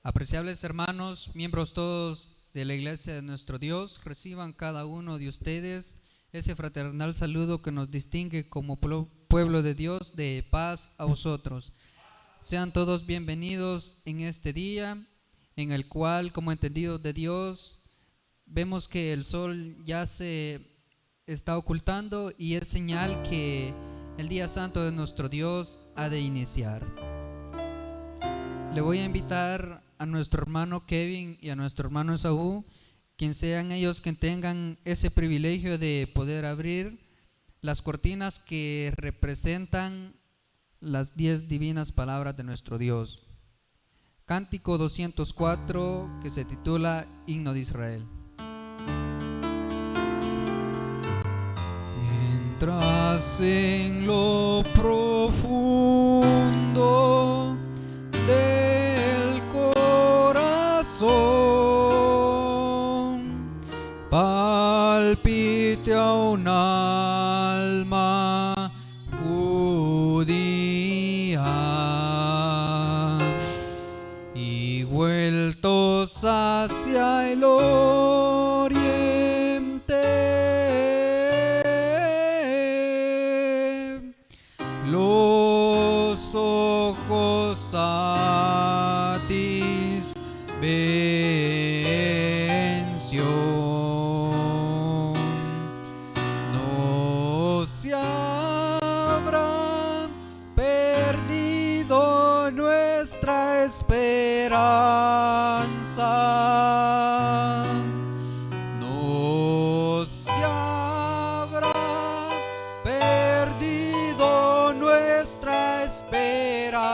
Apreciables hermanos, miembros todos de la iglesia de nuestro Dios, reciban cada uno de ustedes ese fraternal saludo que nos distingue como pueblo de Dios, de paz a vosotros. Sean todos bienvenidos en este día en el cual, como entendidos de Dios, vemos que el sol ya se está ocultando y es señal que el día santo de nuestro Dios ha de iniciar. Le voy a invitar a nuestro hermano Kevin y a nuestro hermano Esaú, quien sean ellos que tengan ese privilegio de poder abrir las cortinas que representan las 10 divinas palabras de nuestro Dios. Cántico 204, que se titula Himno de Israel. Mientras en lo profundo del corazón palpite a un alma judía y vueltos hacia el oriente, los ojos satisvención, no se habrá perdido nuestra esperanza, no se habrá perdido nuestra esperanza,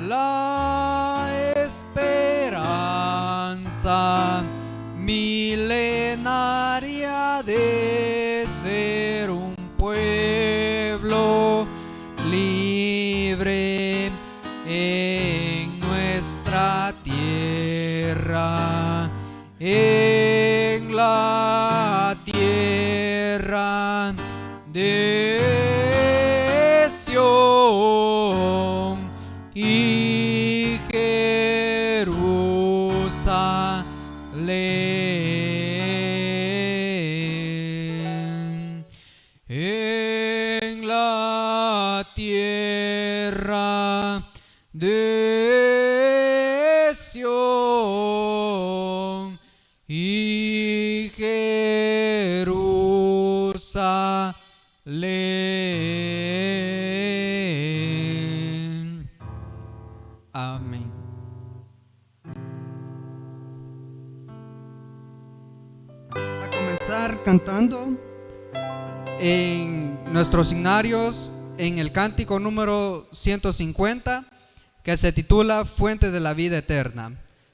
la esperanza milenaria de ser un pueblo libre en nuestra tierra, en la tierra de Sión y Jerusalén, en la tierra de Sión y Jerusalén. Amén. A comenzar cantando en nuestros signarios en el cántico número 150, que se titula Fuente de la Vida Eterna.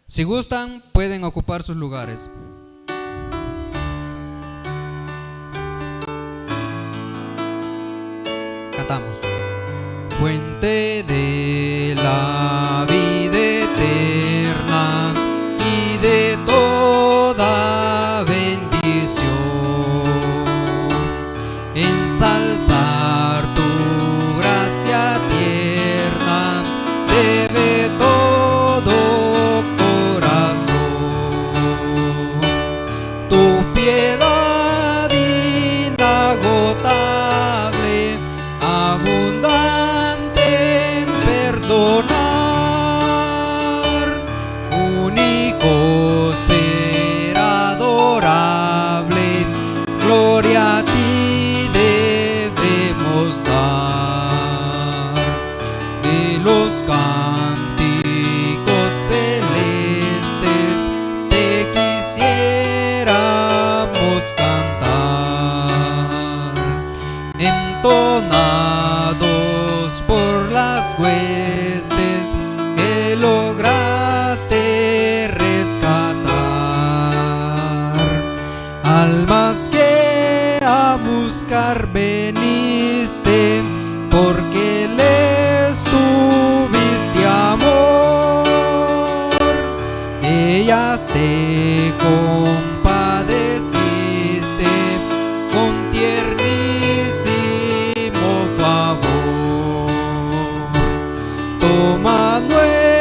Si gustan, pueden ocupar sus lugares. Cantamos. Fuente de la vida eterna y de toda bendición, ensalzar tu gracia tierna debe todo corazón. Tu piedad inagotable, abundante en perdonar, único ser adorable, gloria a ti debemos dar. De los cánticos celestes te quisiéramos cantar, entonados por las huestes que lograste rescatar, almas que a buscar veniste, porque les tuviste amor, ellas te compadeciste con tiernísimo favor. Toma nuestra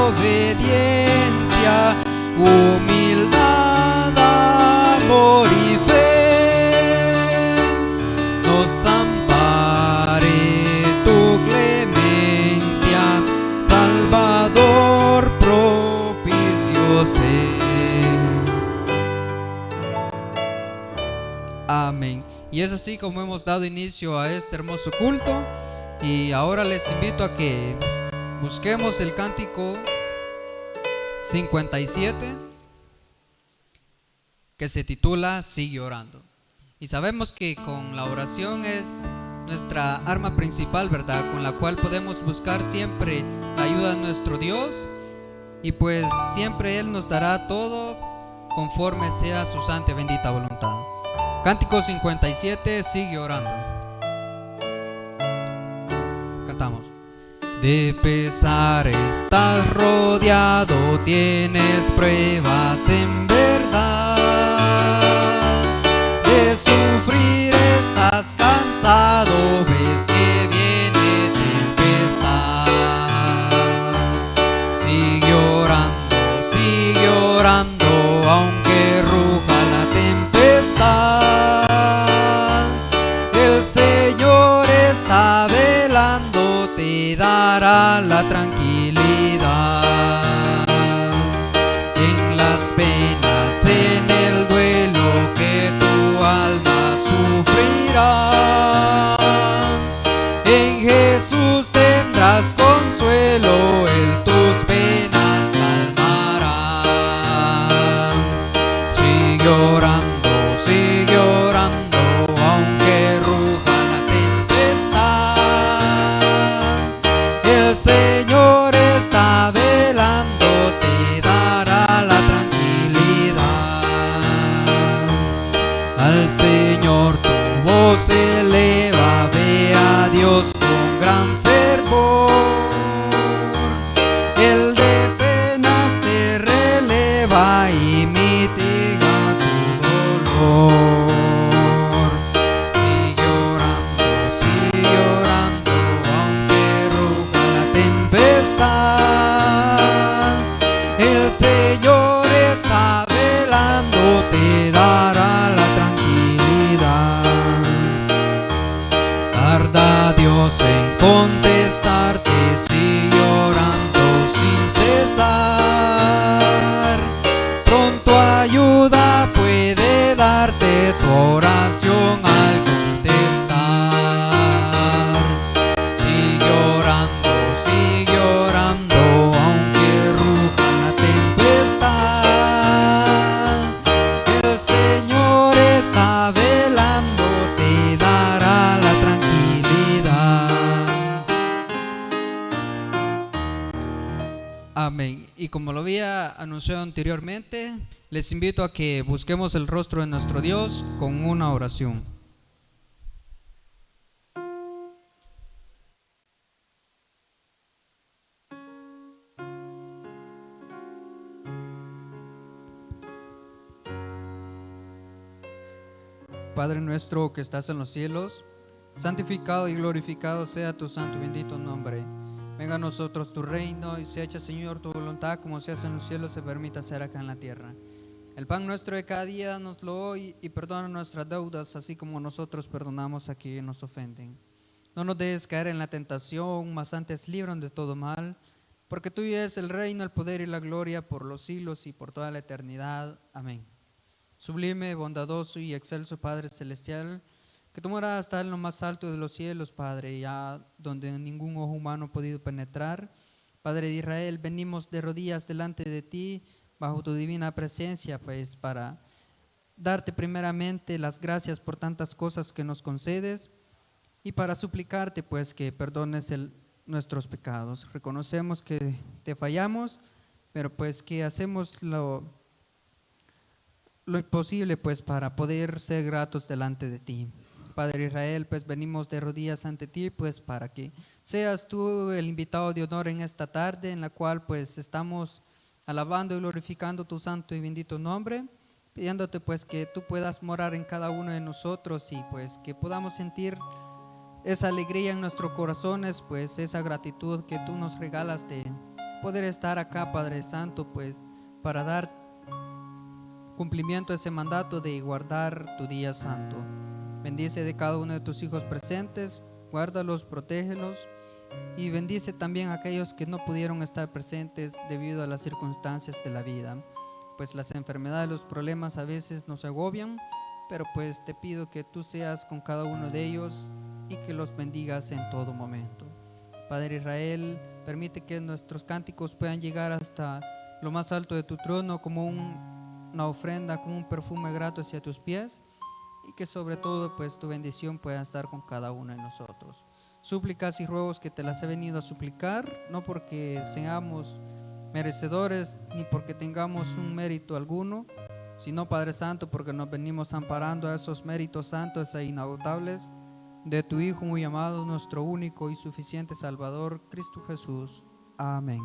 obediencia, humildad, amor y fe, nos ampare tu clemencia, Salvador propicio sé. Amén. Y es así como hemos dado inicio a este hermoso culto, y ahora les invito a que busquemos el cántico 57, que se titula Sigue orando. Y sabemos que con la oración es nuestra arma principal, ¿verdad? Con la cual podemos buscar siempre la ayuda de nuestro Dios, y pues siempre Él nos dará todo conforme sea su santa y bendita voluntad. Cántico 57, Sigue orando. Cantamos. De pesar estás rodeado, tienes pruebas en verdad. De sufrir estás cansado, ves que viene tempestad. Sigue orando, aunque ruja la tempestad. El Señor está velando, te dará la tranquilidad. En las penas, en el duelo que tu alma sufrirá, en Jesús tendrás consuelo, Él tus penas calmará. Sigue orando, aunque ruja la tempestad. El Señor está velando, te dará la tranquilidad. Al Señor tu voz eleva, ve a Dios con gran fervor. Él de penas te releva y mitiga tu dolor. Sigue orando, aunque ruja la tempestad. El Señor está velando, te dará la tranquilidad. Tarda Dios en contestarte, sigue orando sin cesar. Pronto ayuda puede darte tu oración al contestar. Sigue orando, aunque ruja la tempestad. El Señor está velando, te dará la tranquilidad. Amén. Y como lo había anunciado anteriormente, les invito a que busquemos el rostro de nuestro Dios con una oración. Padre nuestro que estás en los cielos, santificado y glorificado sea tu santo y bendito nombre. Venga a nosotros tu reino, y sea hecha, Señor, tu voluntad, como se hace en los cielos, se permita hacer acá en la tierra. El pan nuestro de cada día, danoslo hoy, y perdona nuestras deudas, así como nosotros perdonamos a quienes nos ofenden. No nos dejes caer en la tentación, mas antes líbranos de todo mal, porque tuyo es el reino, el poder y la gloria por los siglos y por toda la eternidad. Amén. Sublime, bondadoso y excelso Padre celestial, que tu morada está en lo más alto de los cielos, Padre, ya donde ningún ojo humano ha podido penetrar. Padre de Israel, venimos de rodillas delante de ti, bajo tu divina presencia, pues para darte primeramente las gracias por tantas cosas que nos concedes, y para suplicarte pues que perdones nuestros pecados. Reconocemos que te fallamos, pero pues que hacemos lo imposible pues para poder ser gratos delante de ti. Padre Israel, pues venimos de rodillas ante ti, pues para que seas tú el invitado de honor en esta tarde, en la cual pues estamos alabando y glorificando tu santo y bendito nombre, pidiéndote pues que tú puedas morar en cada uno de nosotros, y pues que podamos sentir esa alegría en nuestros corazones, pues esa gratitud que tú nos regalas de poder estar acá, Padre Santo, pues para dar cumplimiento a ese mandato de guardar tu día santo. Bendice de cada uno de tus hijos presentes, guárdalos, protégelos y bendice también a aquellos que no pudieron estar presentes debido a las circunstancias de la vida. Pues las enfermedades, los problemas a veces nos agobian, pero pues te pido que tú seas con cada uno de ellos y que los bendigas en todo momento. Padre Israel, permite que nuestros cánticos puedan llegar hasta lo más alto de tu trono como una ofrenda, como un perfume grato hacia tus pies, y que sobre todo pues tu bendición pueda estar con cada uno de nosotros. Súplicas y ruegos que te las he venido a suplicar, no porque seamos merecedores ni porque tengamos un mérito alguno, sino, Padre Santo, porque nos venimos amparando a esos méritos santos e inagotables de tu Hijo muy amado, nuestro único y suficiente Salvador, Cristo Jesús. Amén.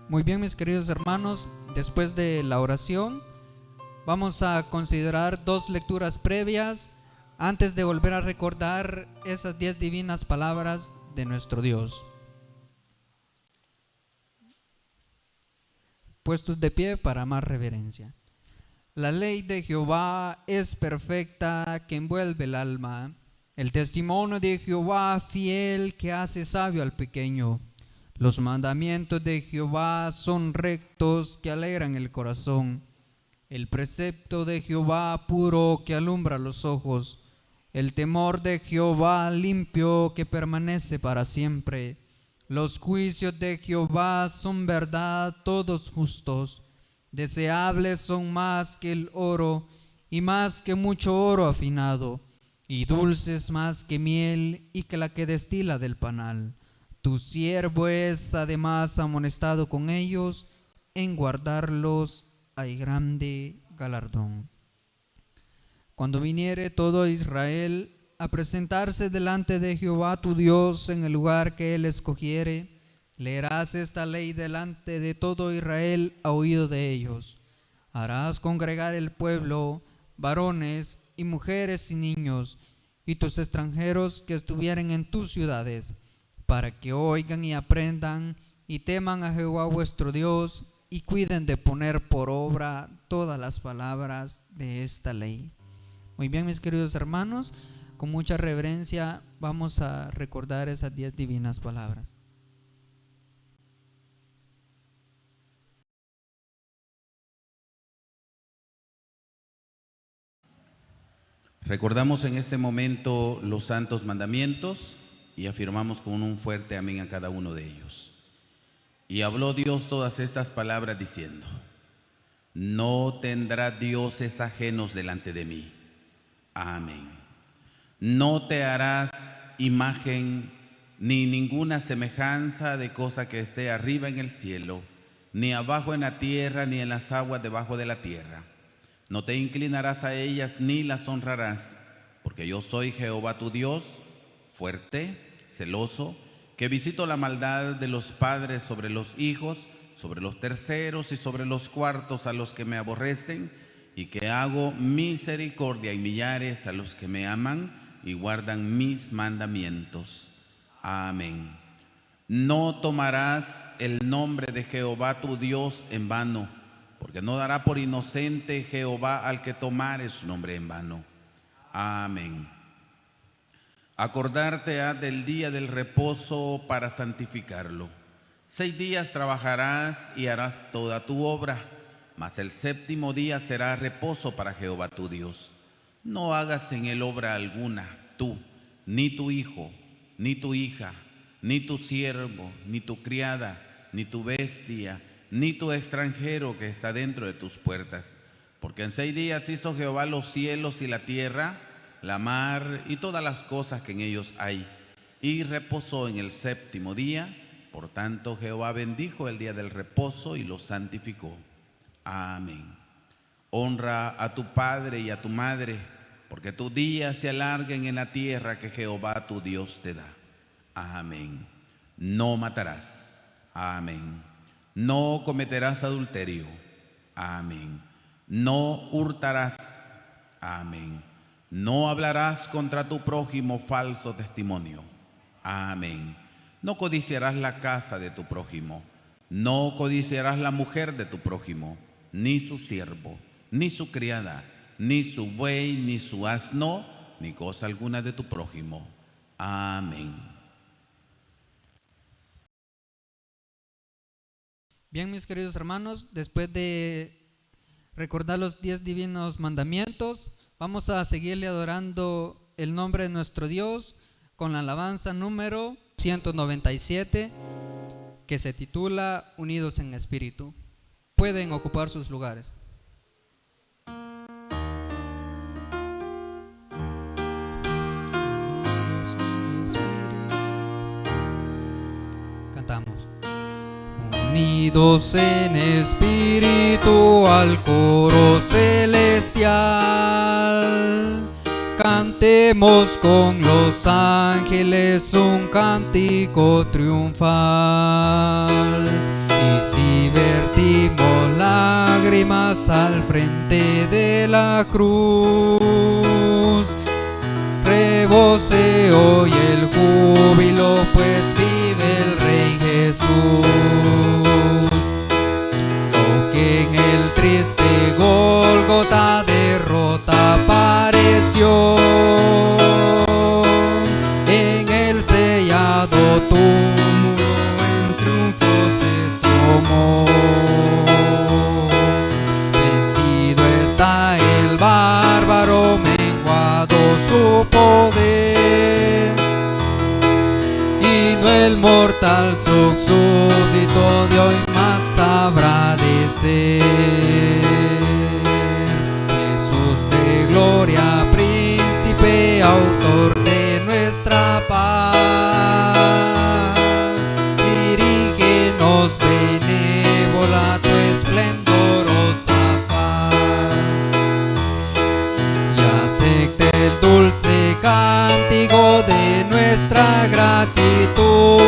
Muy bien, mis queridos hermanos, después de la oración vamos a considerar dos lecturas previas antes de volver a recordar esas 10 divinas palabras de nuestro Dios. Puestos de pie para más reverencia. La ley de Jehová es perfecta, que envuelve el alma. El testimonio de Jehová fiel, que hace sabio al pequeño. Los mandamientos de Jehová son rectos, que alegran el corazón. El precepto de Jehová puro, que alumbra los ojos. El temor de Jehová limpio, que permanece para siempre. Los juicios de Jehová son verdad, todos justos. Deseables son más que el oro, y más que mucho oro afinado, y dulces más que miel, y que la que destila del panal. Tu siervo es además amonestado con ellos, en guardarlos hay grande galardón. Cuando viniere todo Israel a presentarse delante de Jehová tu Dios en el lugar que él escogiere, leerás esta ley delante de todo Israel a oído de ellos. Harás congregar el pueblo, varones y mujeres y niños, y tus extranjeros que estuvieren en tus ciudades, para que oigan y aprendan y teman a Jehová vuestro Dios, y cuiden de poner por obra todas las palabras de esta ley. Muy bien, mis queridos hermanos, con mucha reverencia vamos a recordar esas 10 divinas palabras. Recordamos en este momento los santos mandamientos y afirmamos con un fuerte amén a cada uno de ellos. Y habló Dios todas estas palabras diciendo: no tendrá dioses ajenos delante de mí. Amén. No te harás imagen ni ninguna semejanza de cosa que esté arriba en el cielo, ni abajo en la tierra, ni en las aguas debajo de la tierra. No te inclinarás a ellas ni las honrarás, porque yo soy Jehová tu Dios, fuerte, celoso, que visito la maldad de los padres sobre los hijos, sobre los terceros y sobre los cuartos a los que me aborrecen, y que hago misericordia y millares a los que me aman y guardan mis mandamientos. Amén. No tomarás el nombre de Jehová tu Dios en vano, porque no dará por inocente Jehová al que tomare su nombre en vano. Amén. Acordarte has del día del reposo para santificarlo. 6 días trabajarás y harás toda tu obra, mas el séptimo día será reposo para Jehová tu Dios. No hagas en él obra alguna, tú, ni tu hijo, ni tu hija, ni tu siervo, ni tu criada, ni tu bestia, ni tu extranjero que está dentro de tus puertas. Porque en 6 días hizo Jehová los cielos y la tierra, la mar y todas las cosas que en ellos hay, y reposó en el séptimo día. Por tanto, Jehová bendijo el día del reposo y lo santificó. Amén. Honra a tu padre y a tu madre, porque tus días se alarguen en la tierra que Jehová tu Dios te da. Amén. No matarás. Amén. No cometerás adulterio. Amén. No hurtarás. Amén. No hablarás contra tu prójimo falso testimonio. Amén. No codiciarás la casa de tu prójimo. No codiciarás la mujer de tu prójimo, ni su siervo, ni su criada, ni su buey, ni su asno, ni cosa alguna de tu prójimo. Amén. Bien, mis queridos hermanos, después de recordar los 10 divinos mandamientos, vamos a seguirle adorando el nombre de nuestro Dios con la alabanza número 197, que se titula Unidos en Espíritu. Pueden ocupar sus lugares. Cantamos. Unidos en espíritu al coro celestial, cantemos con los ángeles un cántico triunfal. Y si vertimos lágrimas al frente de la cruz, rebose hoy el júbilo, pues vive el Rey Jesús. Lo que en el triste Gólgota derrota pareció, en el sellado túmulo en triunfo se tomó. Vencido está el bárbaro, menguado su poder, y no el mortal súbdito de hoy más habrá de ser. Jesús de gloria, príncipe, autor de nuestra paz, dirígenos benévola tu esplendorosa faz, y acepte el dulce cántico de nuestra gratitud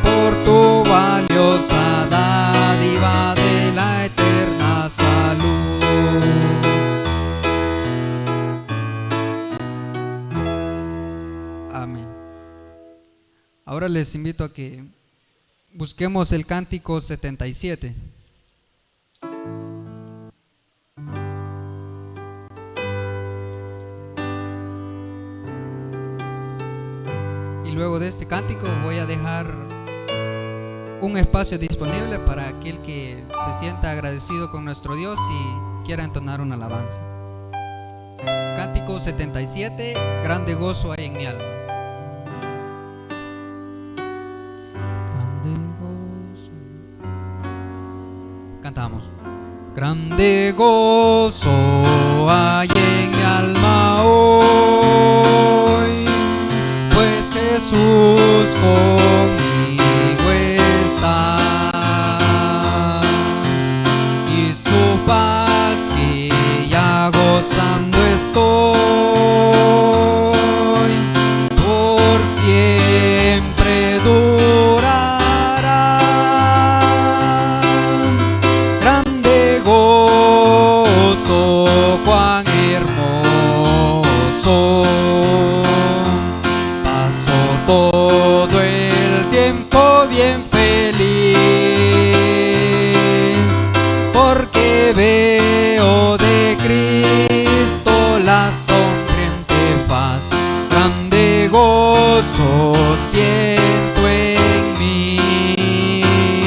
por tu valiosa dádiva de la eterna salud. Amén. Ahora les invito a que busquemos el cántico 77. Y luego de este cántico voy a dejar un espacio disponible para aquel que se sienta agradecido con nuestro Dios y quiera entonar una alabanza. Cántico 77, grande gozo hay en mi alma. Grande gozo. Cantamos. Grande gozo hay en mi alma hoy, pues Jesús conmigo está, y su paz que ya gozando estoy, por siempre durará. Grande gozo, cuán hermoso, paso todo el tiempo bien feliz, porque veo de Cristo la sonriente faz. Grande gozo siento en mí,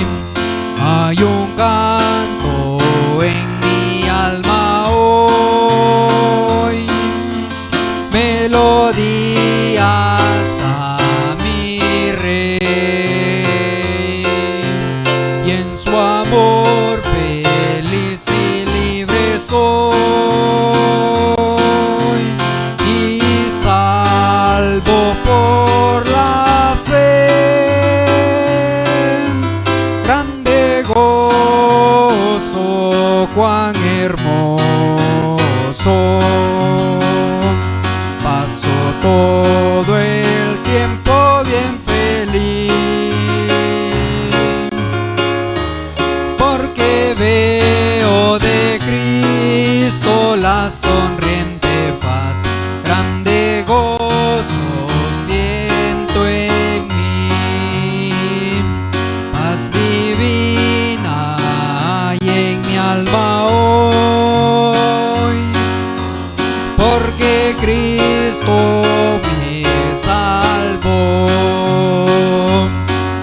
hay un canto en mi alma hoy, melodías a mi Rey, y en su amor feliz y libre soy, y salvo por la fe. bien feliz, porque veo de Cristo la sonriente faz, grande gozo siento en mí, paz divina hay en mi alma hoy, porque Cristo me salvó.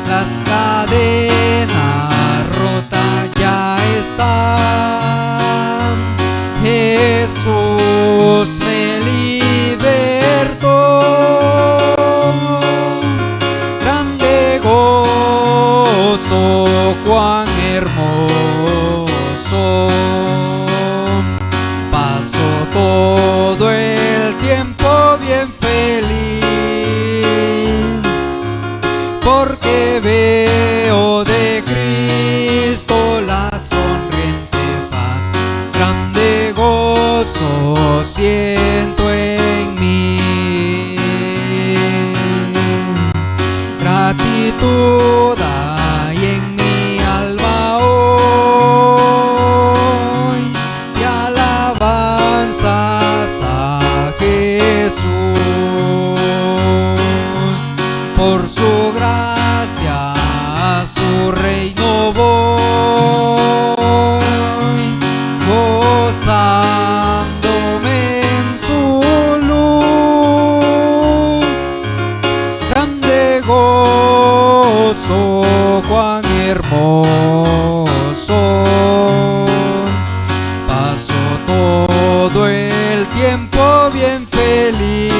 Las cadenas rotas ya están, Jesús me libertó. Grande gozo, cuán hermoso, paso todo el tiempo bien feliz, porque veo de Cristo la sonriente faz, grande gozo siento en mí. Gratitud hay en mi alma hoy, y alabanzas a Jesús por su gracia, a su reino voy, gozándome en su luz. Grande gozo, cuán hermoso, paso todo el tiempo bien feliz,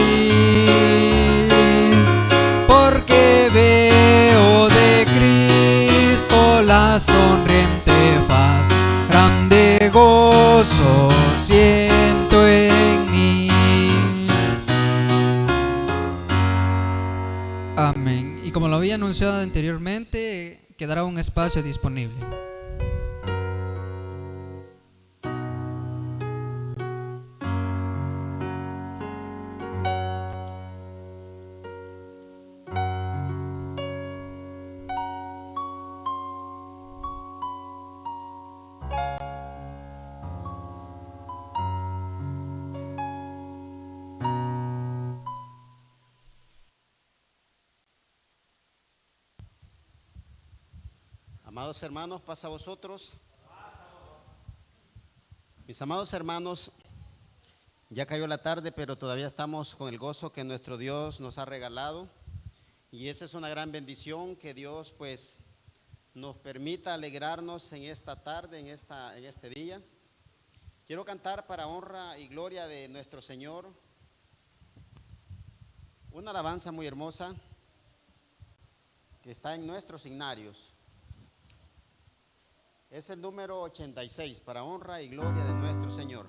porque veo de Cristo la sonriente faz, grande gozo siento en mí. Amén. Y como lo había anunciado anteriormente, quedará un espacio disponible. Amados hermanos, paz a vosotros. Mis amados hermanos, ya cayó la tarde, pero todavía estamos con el gozo que nuestro Dios nos ha regalado. Y esa es una gran bendición, que Dios pues nos permita alegrarnos en esta tarde, en este día. Quiero cantar para honra y gloria de nuestro Señor una alabanza muy hermosa que está en nuestros signarios. Es el número 86, para honra y gloria de nuestro Señor.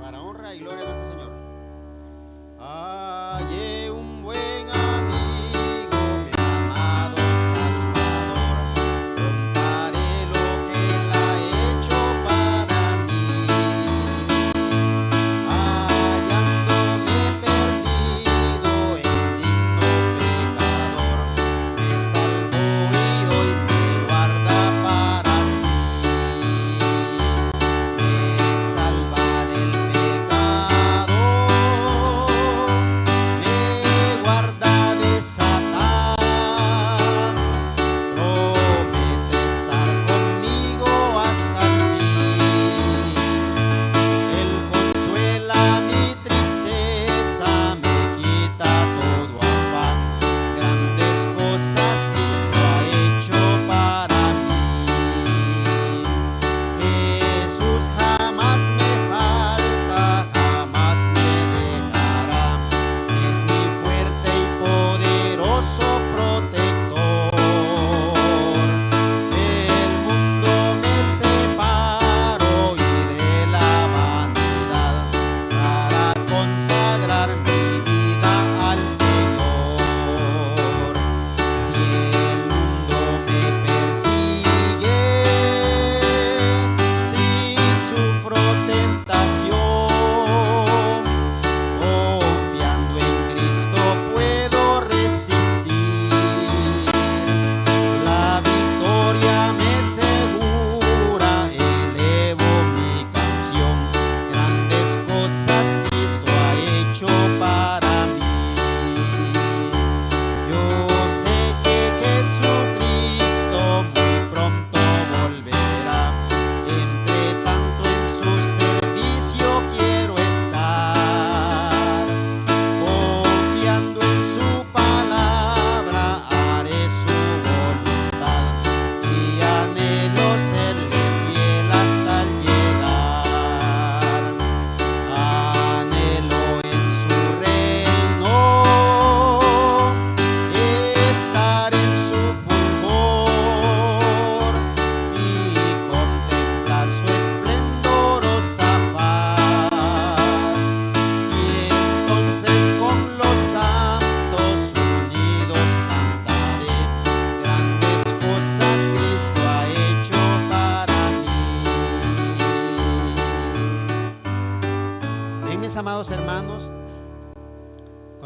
Para honra y gloria de nuestro Señor. Hallé un buen amigo, mi amado Salvador. Contaré lo que Él ha hecho para mí. Hallándome perdido, indigno pecador, me salvó y hoy me guarda para sí. Me salva del pecado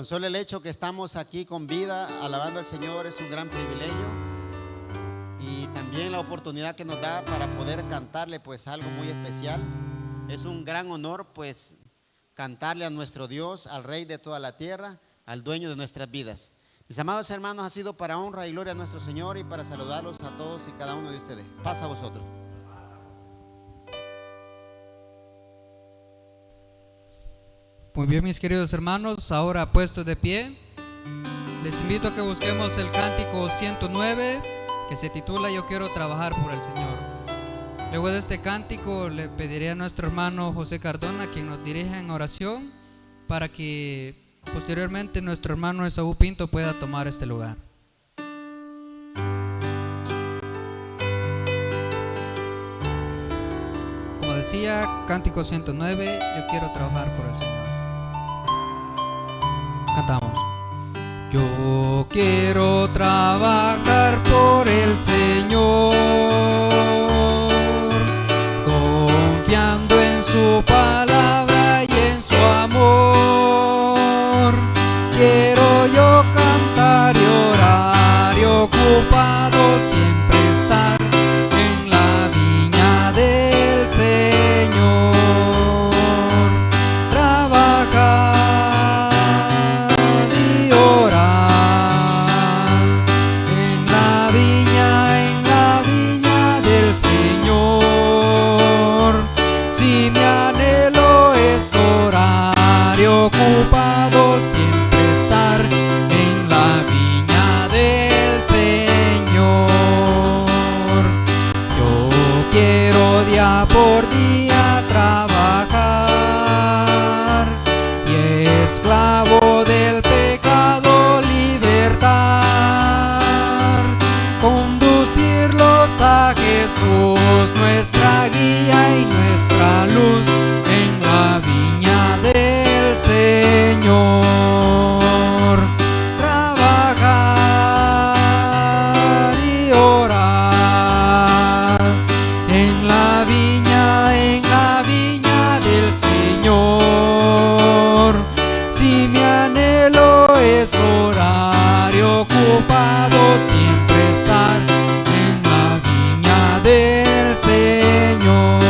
Con solo el hecho que estamos aquí con vida, alabando al Señor, es un gran privilegio. Y también la oportunidad que nos da para poder cantarle pues algo muy especial. Es un gran honor pues cantarle a nuestro Dios, al Rey de toda la tierra, al dueño de nuestras vidas. Mis amados hermanos, ha sido para honra y gloria a nuestro Señor y para saludarlos a todos y cada uno de ustedes. Paz a vosotros. Muy bien, mis queridos hermanos, ahora puestos de pie, les invito a que busquemos el cántico 109 que se titula Yo quiero trabajar por el Señor. Luego de este cántico le pediré a nuestro hermano José Cardona quien nos dirija en oración para que posteriormente nuestro hermano Esaú Pinto pueda tomar este lugar. Como decía, cántico 109, yo quiero trabajar por el Señor. Cantamos. Yo quiero trabajar por el Señor, confiando en su palabra y en su amor. Quiero yo cantar y orar y ocupado siempre estar en la viña del Señor. Trabajar y orar en la viña del Señor. Si mi anhelo es orar y ocupado siempre estar en la viña del Señor. Yo quiero día por día trabajar y esclavo del pecado libertar, conducirlos a Jesús, nuestra guía y nuestra luz en la viña del Señor. Trabajar y orar en la viña del Señor. Si mi anhelo es orar y ocupado siempre estar en la viña del Señor.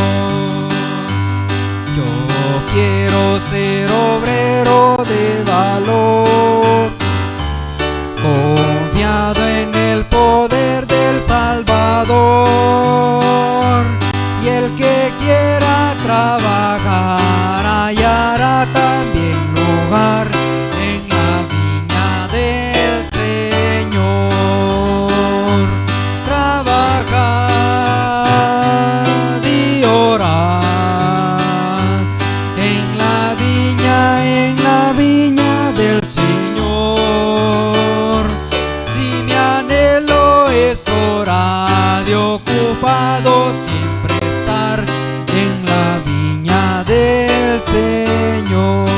Yo quiero ser obrero de valor, confiado en el poder del Salvador. Y el que quiera trabajar hallará también lugar en la viña del Señor. Trabajar y orar en la viña del Señor. Si mi anhelo es orar y ocupado siempre estar en la viña del Señor.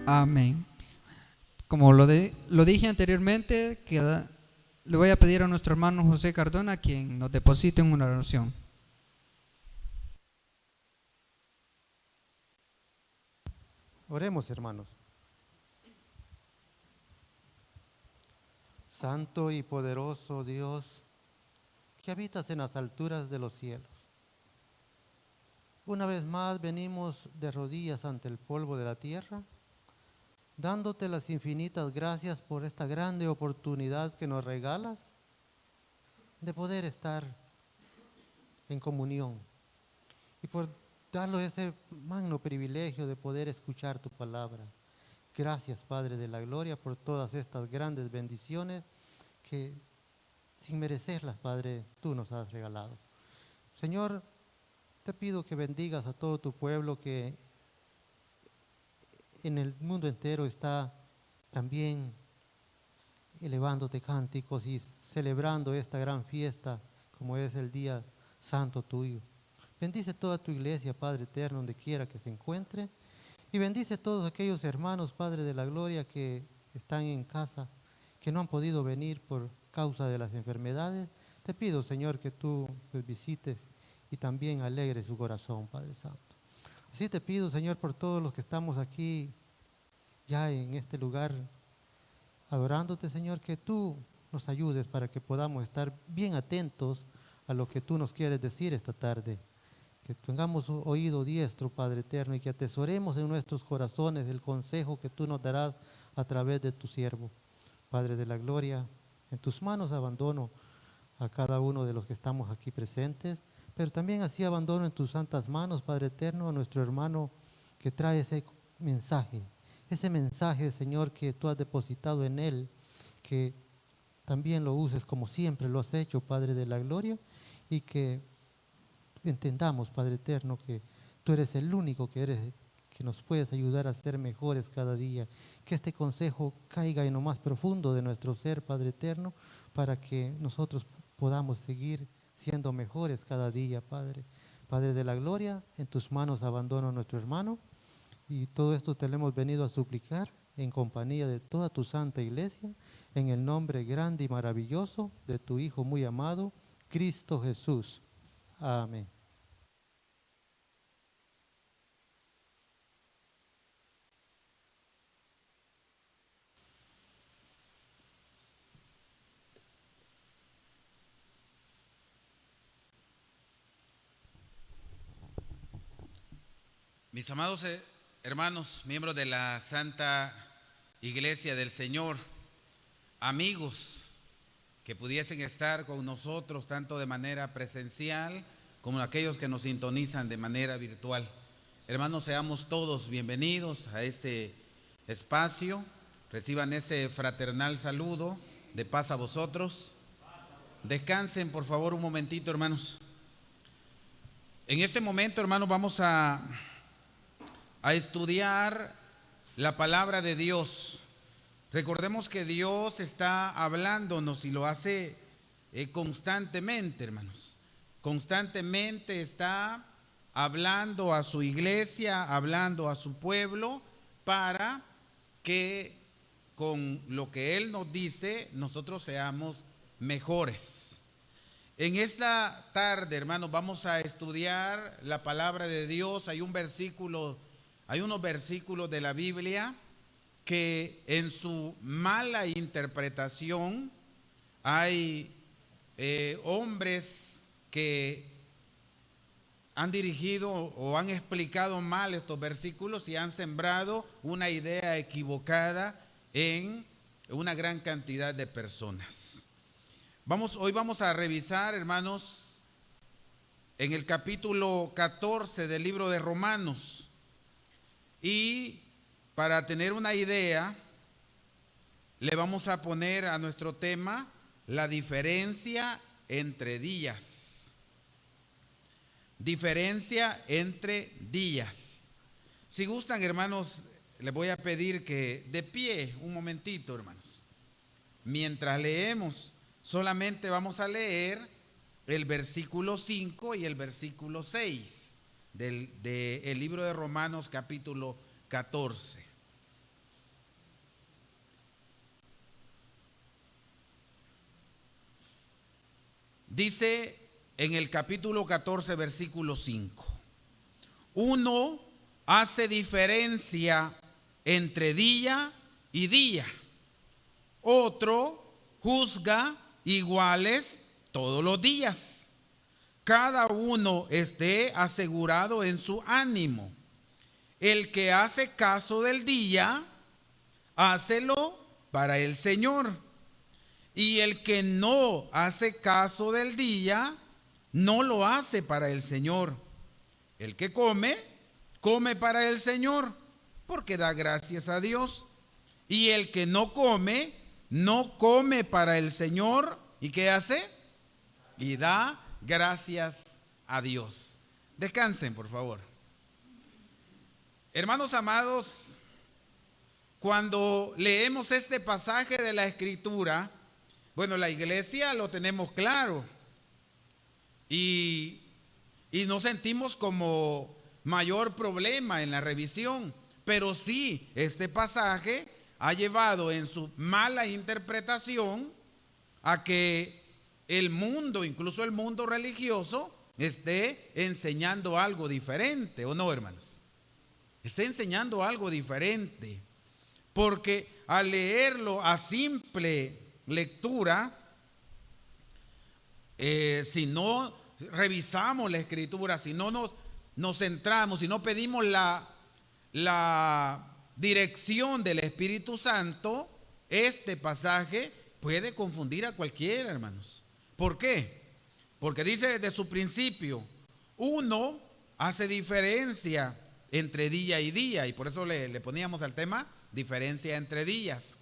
Amén. Como lo dije anteriormente, le voy a pedir a nuestro hermano José Cardona quien nos deposite en una oración. Oremos, hermanos. Santo y poderoso Dios, que habitas en las alturas de los cielos. Una vez más venimos de rodillas ante el polvo de la tierra, dándote las infinitas gracias por esta grande oportunidad que nos regalas de poder estar en comunión y por darnos ese magno privilegio de poder escuchar tu palabra. Gracias, Padre de la Gloria, por todas estas grandes bendiciones que sin merecerlas, Padre, tú nos has regalado. Señor, te pido que bendigas a todo tu pueblo que en el mundo entero está también elevándote cánticos y celebrando esta gran fiesta como es el día santo tuyo. Bendice toda tu iglesia, Padre eterno, donde quiera que se encuentre. Y bendice a todos aquellos hermanos, Padre de la Gloria, que están en casa, que no han podido venir por causa de las enfermedades. Te pido, Señor, que tú los visites y también alegres su corazón, Padre Santo. Así te pido, Señor, por todos los que estamos aquí, ya en este lugar, adorándote, Señor, que tú nos ayudes para que podamos estar bien atentos a lo que tú nos quieres decir esta tarde. Que tengamos oído diestro, Padre eterno, y que atesoremos en nuestros corazones el consejo que tú nos darás a través de tu siervo. Padre de la gloria, en tus manos abandono a cada uno de los que estamos aquí presentes, pero también así abandono en tus santas manos, Padre eterno, a nuestro hermano que trae ese mensaje, Señor, que tú has depositado en él, que también lo uses como siempre lo has hecho, Padre de la gloria, y que entendamos, Padre eterno, que tú eres el único que nos puedes ayudar a ser mejores cada día. Que este consejo caiga en lo más profundo de nuestro ser, Padre eterno, para que nosotros podamos seguir siendo mejores cada día, Padre. Padre de la gloria, en tus manos abandono a nuestro hermano, y todo esto te lo hemos venido a suplicar en compañía de toda tu santa iglesia, en el nombre grande y maravilloso de tu Hijo muy amado, Cristo Jesús. Amén. Mis amados hermanos, miembros de la Santa Iglesia del Señor, amigos que pudiesen estar con nosotros tanto de manera presencial como aquellos que nos sintonizan de manera virtual. Hermanos, seamos todos bienvenidos a este espacio. Reciban ese fraternal saludo de paz a vosotros. Descansen, por favor, un momentito, hermanos. En este momento, hermanos, vamos a estudiar la palabra de Dios. Recordemos que Dios está hablándonos y lo hace constantemente, hermanos. Constantemente está hablando a su iglesia, hablando a su pueblo, para que con lo que Él nos dice, nosotros seamos mejores. En esta tarde, hermanos, vamos a estudiar la palabra de Dios. Hay unos versículos de la Biblia que en su mala interpretación hay hombres que han dirigido o han explicado mal estos versículos y han sembrado una idea equivocada en una gran cantidad de personas. Hoy vamos a revisar, hermanos, en el capítulo 14 del libro de Romanos. Y para tener una idea, le vamos a poner a nuestro tema la diferencia entre días. Diferencia entre días. Si gustan, hermanos, les voy a pedir que de pie un momentito, hermanos. Mientras leemos, solamente vamos a leer el versículo 5 y el versículo 6 del libro de Romanos capítulo 14. Dice en el capítulo 14, versículo 5: uno hace diferencia entre día y día, otro juzga iguales todos los días. Cada uno esté asegurado en su ánimo. El que hace caso del día, hácelo para el Señor. Y el que no hace caso del día, no lo hace para el Señor. El que come, come para el Señor, porque da gracias a Dios. Y el que no come, no come para el Señor. ¿Y qué hace? Y da gracias a Dios. Descansen, por favor. Hermanos amados, cuando leemos este pasaje de la Escritura, bueno, la iglesia lo tenemos claro y no sentimos como mayor problema en la revisión, pero sí, este pasaje ha llevado en su mala interpretación a que el mundo, incluso el mundo religioso, esté enseñando algo diferente, ¿o no, hermanos? está enseñando algo diferente. Porque al leerlo a simple lectura, si no revisamos la escritura, si no nos centramos, si no pedimos la dirección del Espíritu Santo, este pasaje puede confundir a cualquiera, hermanos. ¿Por qué? Porque dice desde su principio, uno hace diferencia entre día y día, y por eso le poníamos al tema diferencia entre días.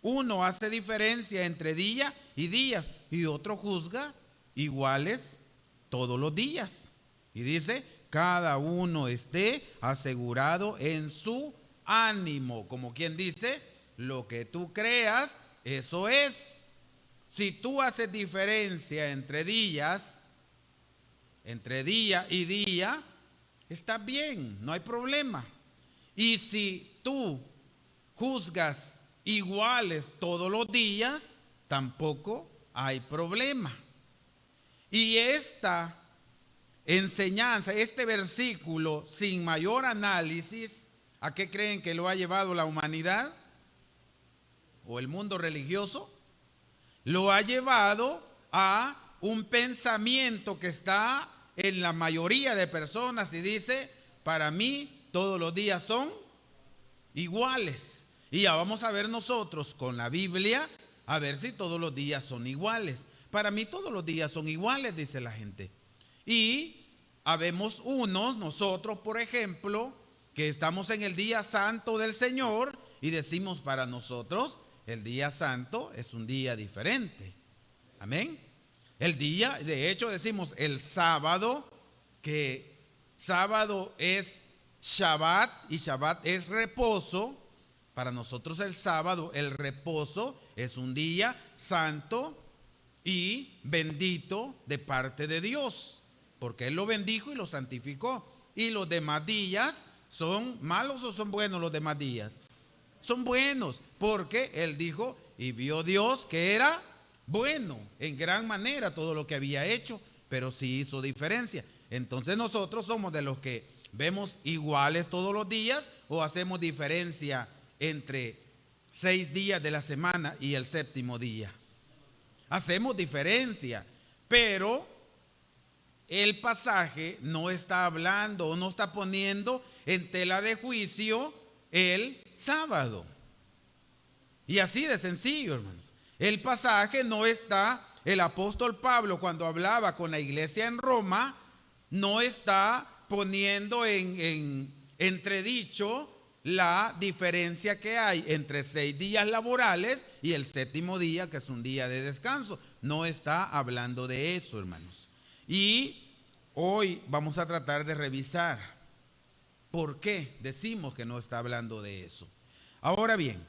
Uno hace diferencia entre día y días, y otro juzga iguales todos los días. Y dice, cada uno esté asegurado en su ánimo. Como quien dice, lo que tú creas, eso es. Si tú haces diferencia entre días, entre día y día, está bien, no hay problema. Y si tú juzgas iguales todos los días, tampoco hay problema. Y esta enseñanza, este versículo, sin mayor análisis, ¿a qué creen que lo ha llevado la humanidad o el mundo religioso? Lo ha llevado a un pensamiento que está en la mayoría de personas y dice, para mí todos los días son iguales. Y ya vamos a ver nosotros con la Biblia, a ver si todos los días son iguales. Para mí todos los días son iguales, dice la gente. Y habemos unos, nosotros por ejemplo, que estamos en el día santo del Señor y decimos para nosotros, el día santo es un día diferente. Amén. El día, de hecho decimos el sábado, que sábado es Shabbat y Shabbat es reposo. Para nosotros el sábado, el reposo, es un día santo y bendito de parte de Dios, porque Él lo bendijo y lo santificó. Y los demás días, ¿son malos o son buenos los demás días? Son buenos, porque Él dijo, y vio Dios que era bueno en gran manera todo lo que había hecho, pero sí hizo diferencia. Entonces nosotros somos de los que vemos iguales todos los días o hacemos diferencia entre 6 días de la semana y el séptimo día. Hacemos diferencia, pero el pasaje no está hablando o no está poniendo en tela de juicio el sábado. Y así de sencillo, hermanos. El pasaje no está, el apóstol Pablo cuando hablaba con la iglesia en Roma, no está poniendo en entredicho la diferencia que hay entre 6 días laborales y el séptimo día, que es un día de descanso. No está hablando de eso, hermanos. Y hoy vamos a tratar de revisar por qué decimos que no está hablando de eso. Ahora bien,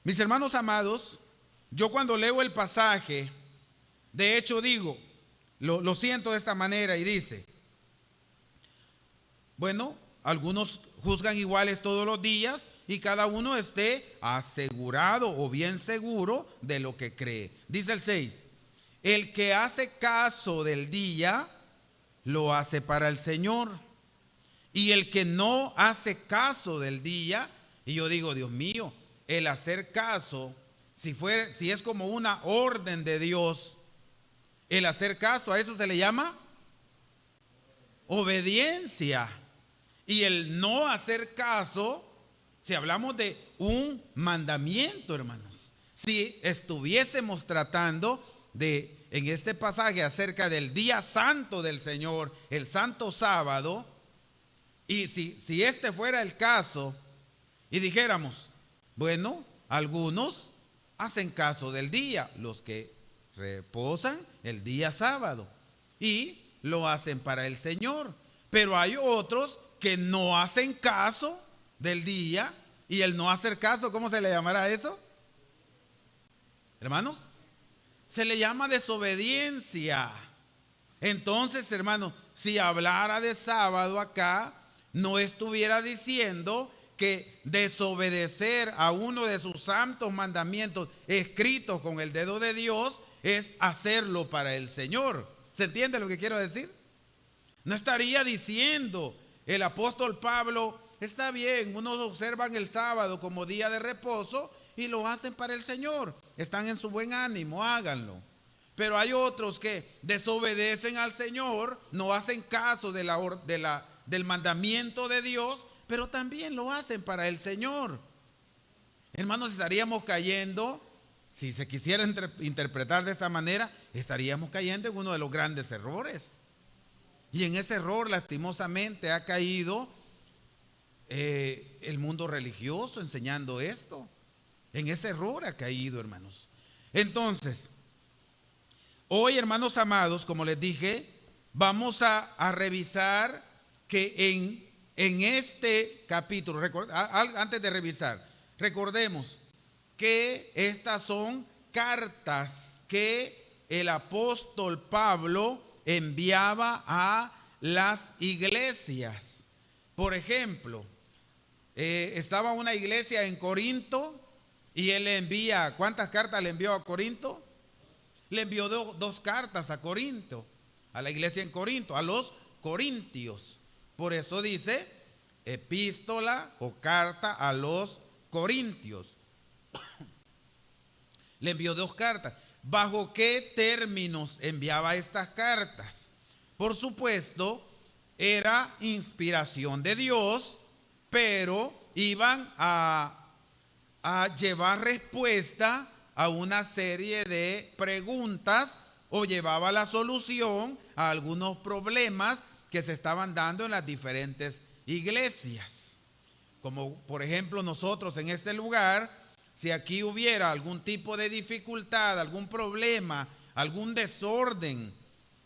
mis hermanos amados, yo cuando leo el pasaje, de hecho digo, lo siento de esta manera y dice, bueno, algunos juzgan iguales todos los días y cada uno esté asegurado o bien seguro de lo que cree. Dice el 6, el que hace caso del día, lo hace para el Señor. Y el que no hace caso del día, y yo digo, Dios mío, el hacer caso, si es como una orden de Dios, el hacer caso, a eso se le llama obediencia. Y el no hacer caso, si hablamos de un mandamiento, hermanos, si estuviésemos tratando de, en este pasaje, acerca del día santo del Señor, el santo sábado, y si este fuera el caso, y dijéramos, bueno, algunos hacen caso del día, los que reposan el día sábado, y lo hacen para el Señor, pero hay otros que no hacen caso del día, y el no hacer caso, ¿cómo se le llamará eso? Hermanos, se le llama desobediencia. Entonces, hermanos, si hablara de sábado acá, no estuviera diciendo que desobedecer a uno de sus santos mandamientos escritos con el dedo de Dios es hacerlo para el Señor. ¿Se entiende lo que quiero decir? No estaría diciendo el apóstol Pablo está bien, unos observan el sábado como día de reposo y lo hacen para el Señor. Están en su buen ánimo, háganlo. Pero hay otros que desobedecen al Señor, no hacen caso del mandamiento de Dios, pero también lo hacen para el Señor. Hermanos, estaríamos cayendo, si se quisiera interpretar de esta manera, estaríamos cayendo en uno de los grandes errores. Y en ese error, lastimosamente, ha caído el mundo religioso enseñando esto. En ese error ha caído, hermanos. Entonces, hoy, hermanos amados, como les dije, vamos a revisar que en este capítulo, antes de revisar, recordemos que estas son cartas que el apóstol Pablo enviaba a las iglesias. Por ejemplo, estaba una iglesia en Corinto y él le envía, ¿cuántas cartas le envió a Corinto? Le envió dos cartas a Corinto, a la iglesia en Corinto, a los corintios. Por eso dice epístola o carta a los corintios. Le envió dos cartas. ¿Bajo qué términos enviaba estas cartas? Por supuesto, era inspiración de Dios, pero iban a llevar respuesta a una serie de preguntas o llevaba la solución a algunos problemas que se estaban dando en las diferentes iglesias. Como por ejemplo nosotros en este lugar, si aquí hubiera algún tipo de dificultad, algún problema, algún desorden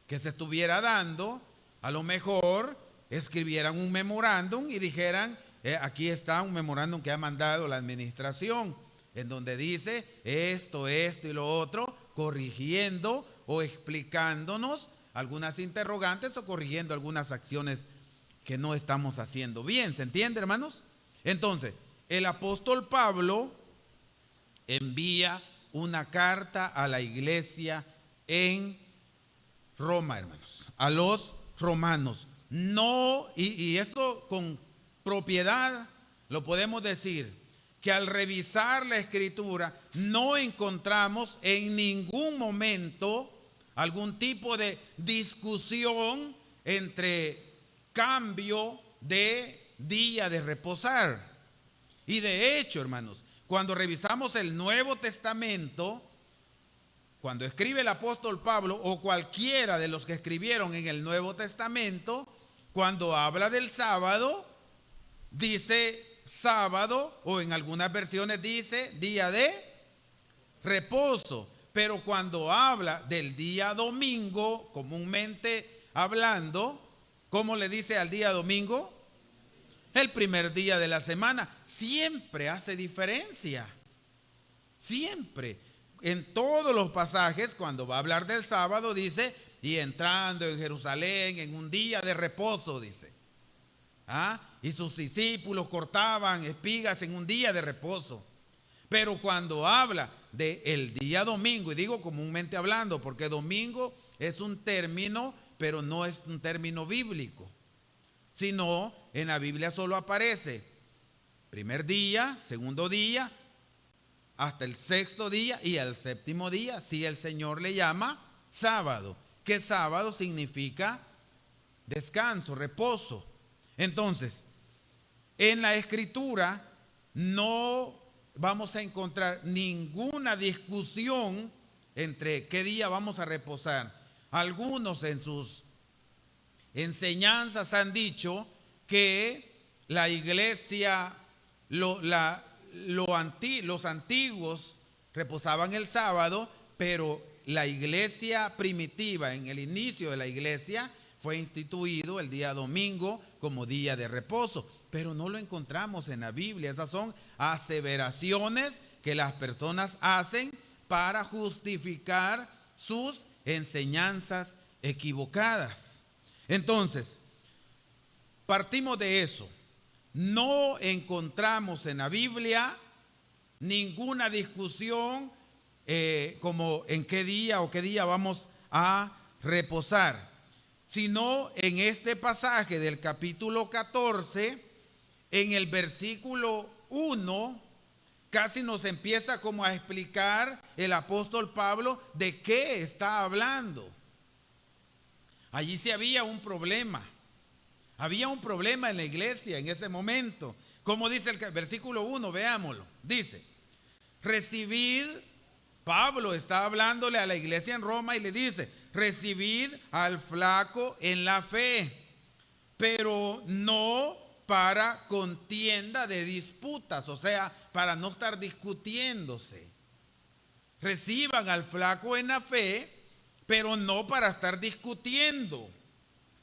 que se estuviera dando, a lo mejor escribieran un memorándum y dijeran, aquí está un memorándum que ha mandado la administración, en donde dice esto y lo otro, corrigiendo o explicándonos algunas interrogantes o corrigiendo algunas acciones que no estamos haciendo bien. ¿Se entiende, hermanos? Entonces, el apóstol Pablo envía una carta a la iglesia en Roma, hermanos, a los romanos. No, y esto con propiedad lo podemos decir, que al revisar la escritura no encontramos en ningún momento algún tipo de discusión entre cambio de día de reposar. Y de hecho, hermanos, cuando revisamos el Nuevo Testamento, cuando escribe el apóstol Pablo o cualquiera de los que escribieron en el Nuevo Testamento, cuando habla del sábado, dice sábado, o en algunas versiones dice día de reposo. Pero cuando habla del día domingo, comúnmente hablando, ¿cómo le dice al día domingo? El primer día de la semana. Siempre hace diferencia. Siempre. En todos los pasajes, cuando va a hablar del sábado, dice, y entrando en Jerusalén en un día de reposo, dice. Y sus discípulos cortaban espigas en un día de reposo. Pero cuando habla del día domingo, y digo comúnmente hablando, porque domingo es un término, pero no es un término bíblico, sino en la Biblia solo aparece primer día, segundo día, hasta el sexto día, y al séptimo día si el Señor le llama sábado, que sábado significa descanso, reposo. Entonces, en la escritura no vamos a encontrar ninguna discusión entre qué día vamos a reposar. Algunos en sus enseñanzas han dicho que la iglesia, los antiguos reposaban el sábado, pero la iglesia primitiva, en el inicio de la iglesia, fue instituido el día domingo como día de reposo, pero no lo encontramos en la Biblia. Esas son aseveraciones que las personas hacen para justificar sus enseñanzas equivocadas. Entonces, partimos de eso. No encontramos en la Biblia ninguna discusión como en qué día o qué día vamos a reposar, sino en este pasaje del capítulo 14, en el versículo 1 casi nos empieza como a explicar el apóstol Pablo de qué está hablando. Allí sí había un problema. Había un problema en la iglesia en ese momento. Como dice el versículo 1, veámoslo. Dice, recibid, Pablo está hablándole a la iglesia en Roma y le dice, recibid al flaco en la fe, pero no para contienda de disputas, o sea, para no estar discutiéndose. Reciban al flaco en la fe, pero no para estar discutiendo.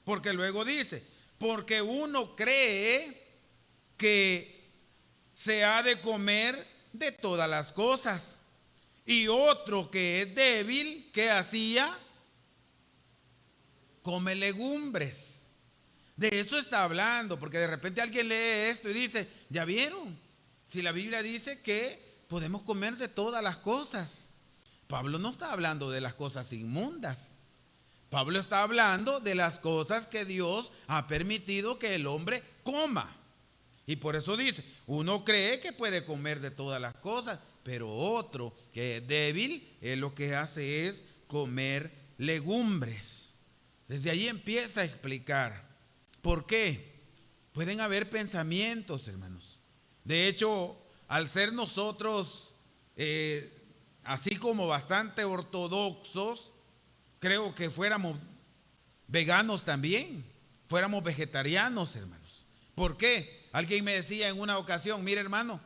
Porque luego dice, porque uno cree que se ha de comer de todas las cosas, y otro que es débil, ¿qué hacía? Come legumbres. De eso está hablando, porque de repente alguien lee esto y dice, ¿ya vieron? Si la Biblia dice que podemos comer de todas las cosas. Pablo no está hablando de las cosas inmundas. Pablo está hablando de las cosas que Dios ha permitido que el hombre coma. Y por eso dice, uno cree que puede comer de todas las cosas, pero otro que es débil, él lo que hace es comer legumbres. Desde ahí empieza a explicar. ¿Por qué? Pueden haber pensamientos, hermanos. De hecho, al ser nosotros así como bastante ortodoxos, creo que fuéramos veganos también, fuéramos vegetarianos, hermanos. ¿Por qué? Alguien me decía en una ocasión, mire hermano,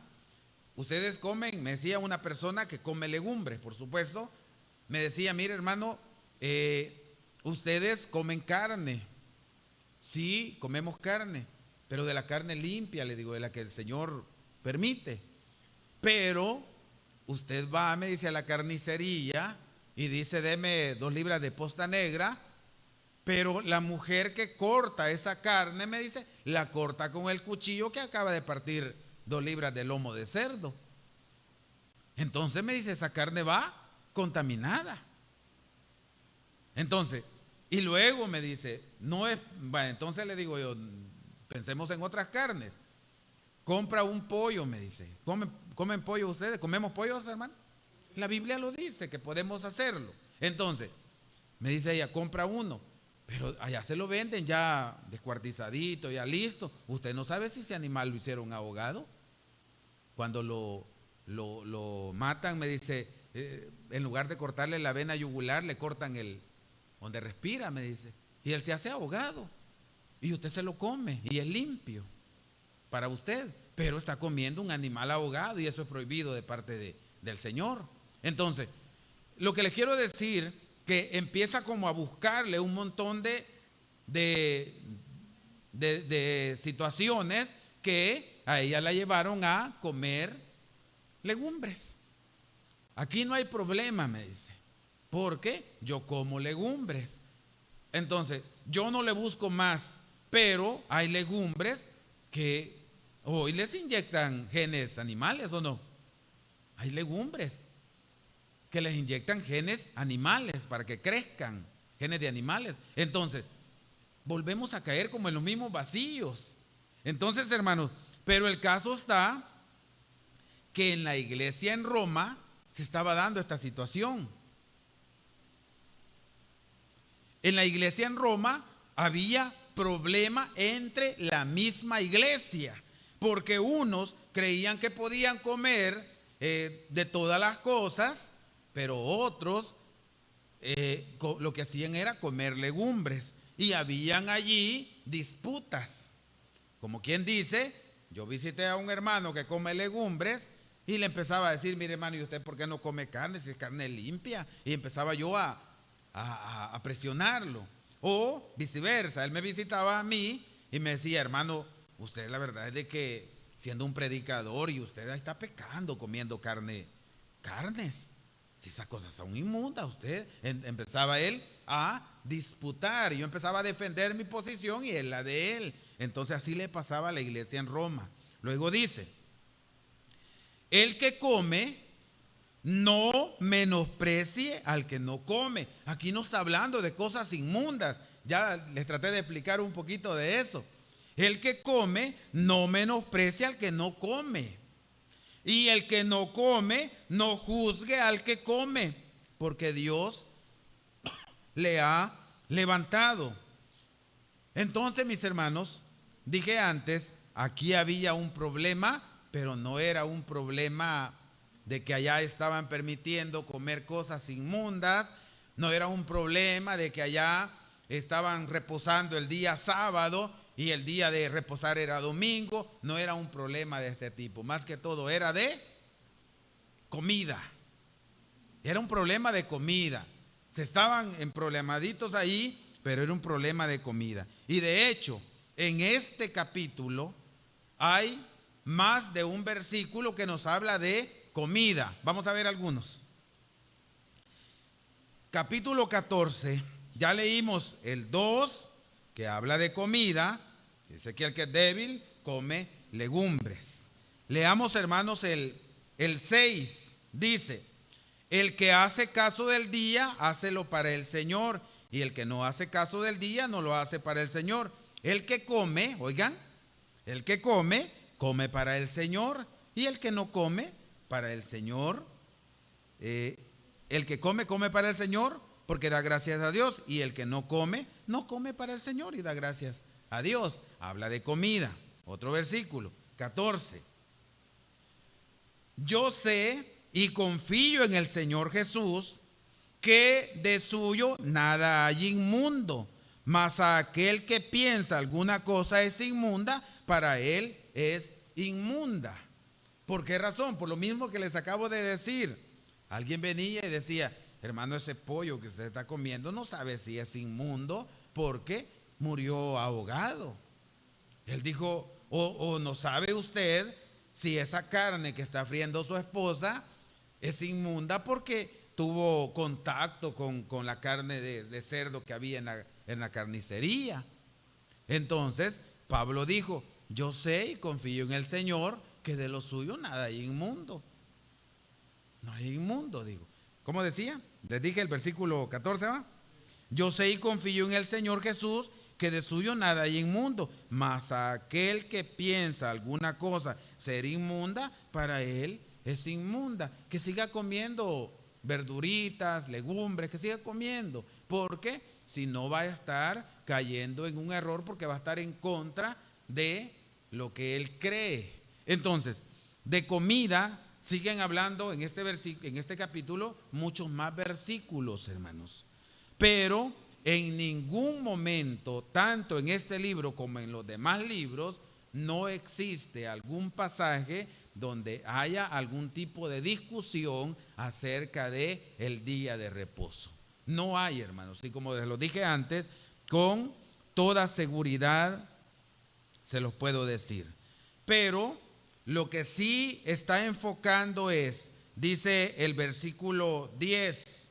ustedes comen, me decía una persona que come legumbres, por supuesto, me decía, mire hermano, ustedes comen carne. Sí, comemos carne, pero de la carne limpia, le digo, de la que el Señor permite. Pero usted va, me dice, a la carnicería y dice, deme 2 libras de posta negra, pero la mujer que corta esa carne, me dice, la corta con el cuchillo que acaba de partir 2 libras de lomo de cerdo. Entonces me dice, esa carne va contaminada. Entonces, y luego me dice, no es, bueno, entonces le digo yo, pensemos en otras carnes. Compra un pollo, me dice. ¿Comen pollo ustedes? ¿Comemos pollo, hermano? La Biblia lo dice que podemos hacerlo. Entonces, me dice ella, compra uno, pero allá se lo venden ya descuartizadito, ya listo. Usted no sabe si ese animal lo hicieron ahogado. Cuando lo matan, me dice, en lugar de cortarle la vena yugular, le cortan donde respira, me dice, y él se hace ahogado, y usted se lo come, y es limpio para usted, pero está comiendo un animal ahogado, y eso es prohibido de parte del Señor. Entonces, lo que les quiero decir, que empieza como a buscarle un montón de situaciones que a ella la llevaron a comer legumbres. Aquí no hay problema, me dice, porque yo como legumbres. Entonces, yo no le busco más, pero hay legumbres que hoy les inyectan genes animales, ¿o no? Hay legumbres que les inyectan genes animales para que crezcan, genes de animales. Entonces, volvemos a caer como en los mismos vacíos. Entonces, hermanos, pero el caso está que en la iglesia en Roma se estaba dando esta situación. En la iglesia en Roma había problema entre la misma iglesia, porque unos creían que podían comer de todas las cosas, pero otros lo que hacían era comer legumbres, y habían allí disputas. Como quien dice, yo visité a un hermano que come legumbres y le empezaba a decir, mire hermano, ¿y usted por qué no come carne si es carne limpia? Y empezaba yo a presionarlo. O viceversa, él me visitaba a mí y me decía, hermano, usted la verdad es de que siendo un predicador y usted está pecando comiendo carnes, si esas cosas son inmundas. Usted empezaba él a disputar y yo empezaba a defender mi posición y él la de él. Entonces así le pasaba a la iglesia en Roma. Luego dice, el que come no menosprecie al que no come. Aquí no está hablando de cosas inmundas. Ya les traté de explicar un poquito de eso. El que come no menosprecia al que no come. Y el que no come no juzgue al que come, porque Dios le ha levantado. Entonces, mis hermanos, dije antes, aquí había un problema, pero no era un problema de que allá estaban permitiendo comer cosas inmundas, no era un problema de que allá estaban reposando el día sábado y el día de reposar era domingo, no era un problema de este tipo, más que todo era de comida, era un problema de comida, se estaban emproblemaditos ahí, pero era un problema de comida. Y de hecho, en este capítulo hay más de un versículo que nos habla de comida. Vamos a ver algunos. Capítulo 14, ya leímos el 2, que habla de comida. Dice que el que es débil come legumbres. Leamos, hermanos, el 6. Dice: el que hace caso del día, hácelo para el Señor. Y el que no hace caso del día, no lo hace para el Señor. El que come, oigan, el que come, come para el Señor. Y el que no come, para el Señor. El que come, come para el Señor, porque da gracias a Dios. Y el que no come, no come para el Señor y da gracias a Dios. Habla de comida. Otro versículo, 14. Yo sé y confío en el Señor Jesús, que de suyo nada hay inmundo, mas a aquel que piensa alguna cosa es inmunda, para él es inmunda. ¿Por qué razón? Por lo mismo que les acabo de decir. Alguien venía y decía: hermano, ese pollo que usted está comiendo no sabe si es inmundo porque murió ahogado. Él dijo: o no sabe usted si esa carne que está friendo su esposa es inmunda porque tuvo contacto con la carne de cerdo que había en la carnicería. Entonces Pablo dijo: yo sé y confío en el Señor, que de lo suyo nada hay inmundo. No hay inmundo, digo. ¿Cómo decía? Les dije el versículo 14, ¿va? Yo sé y confío en el Señor Jesús, que de suyo nada hay inmundo, mas a aquel que piensa alguna cosa ser inmunda, para él es inmunda. Que siga comiendo verduritas, legumbres, que siga comiendo, porque si no va a estar cayendo en un error, porque va a estar en contra de lo que él cree. Entonces, de comida siguen hablando en este capítulo muchos más versículos, hermanos, pero en ningún momento, tanto en este libro como en los demás libros, no existe algún pasaje donde haya algún tipo de discusión acerca de el día de reposo. No hay, hermanos, y como les lo dije antes, con toda seguridad se los puedo decir. Pero lo que sí está enfocando es, dice el versículo 10,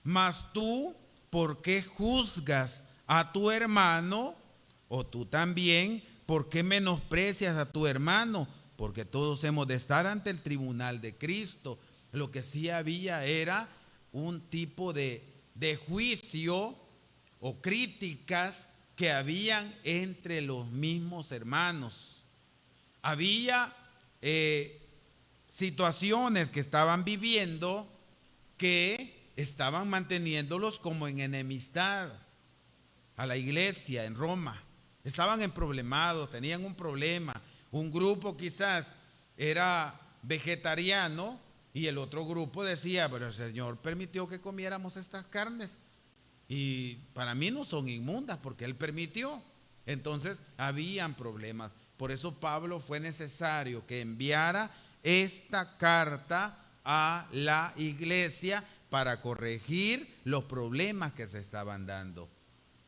mas tú, ¿por qué juzgas a tu hermano? O tú también, ¿por qué menosprecias a tu hermano? Porque todos hemos de estar ante el tribunal de Cristo. Lo que sí había era un tipo de juicio o críticas que habían entre los mismos hermanos. Había situaciones que estaban viviendo que estaban manteniéndolos como en enemistad a la iglesia en Roma. Estaban emproblemados, tenían un problema. Un grupo quizás era vegetariano y el otro grupo decía: pero el Señor permitió que comiéramos estas carnes y para mí no son inmundas porque Él permitió. Entonces habían problemas. Por eso Pablo fue necesario que enviara esta carta a la iglesia para corregir los problemas que se estaban dando.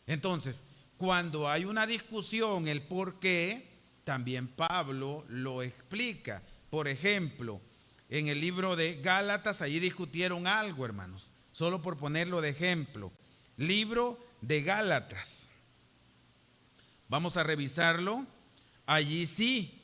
Entonces, cuando hay una discusión, el por qué, también Pablo lo explica. Por ejemplo, en el libro de Gálatas, allí discutieron algo, hermanos, solo por ponerlo de ejemplo. Libro de Gálatas. Vamos a revisarlo. Allí sí.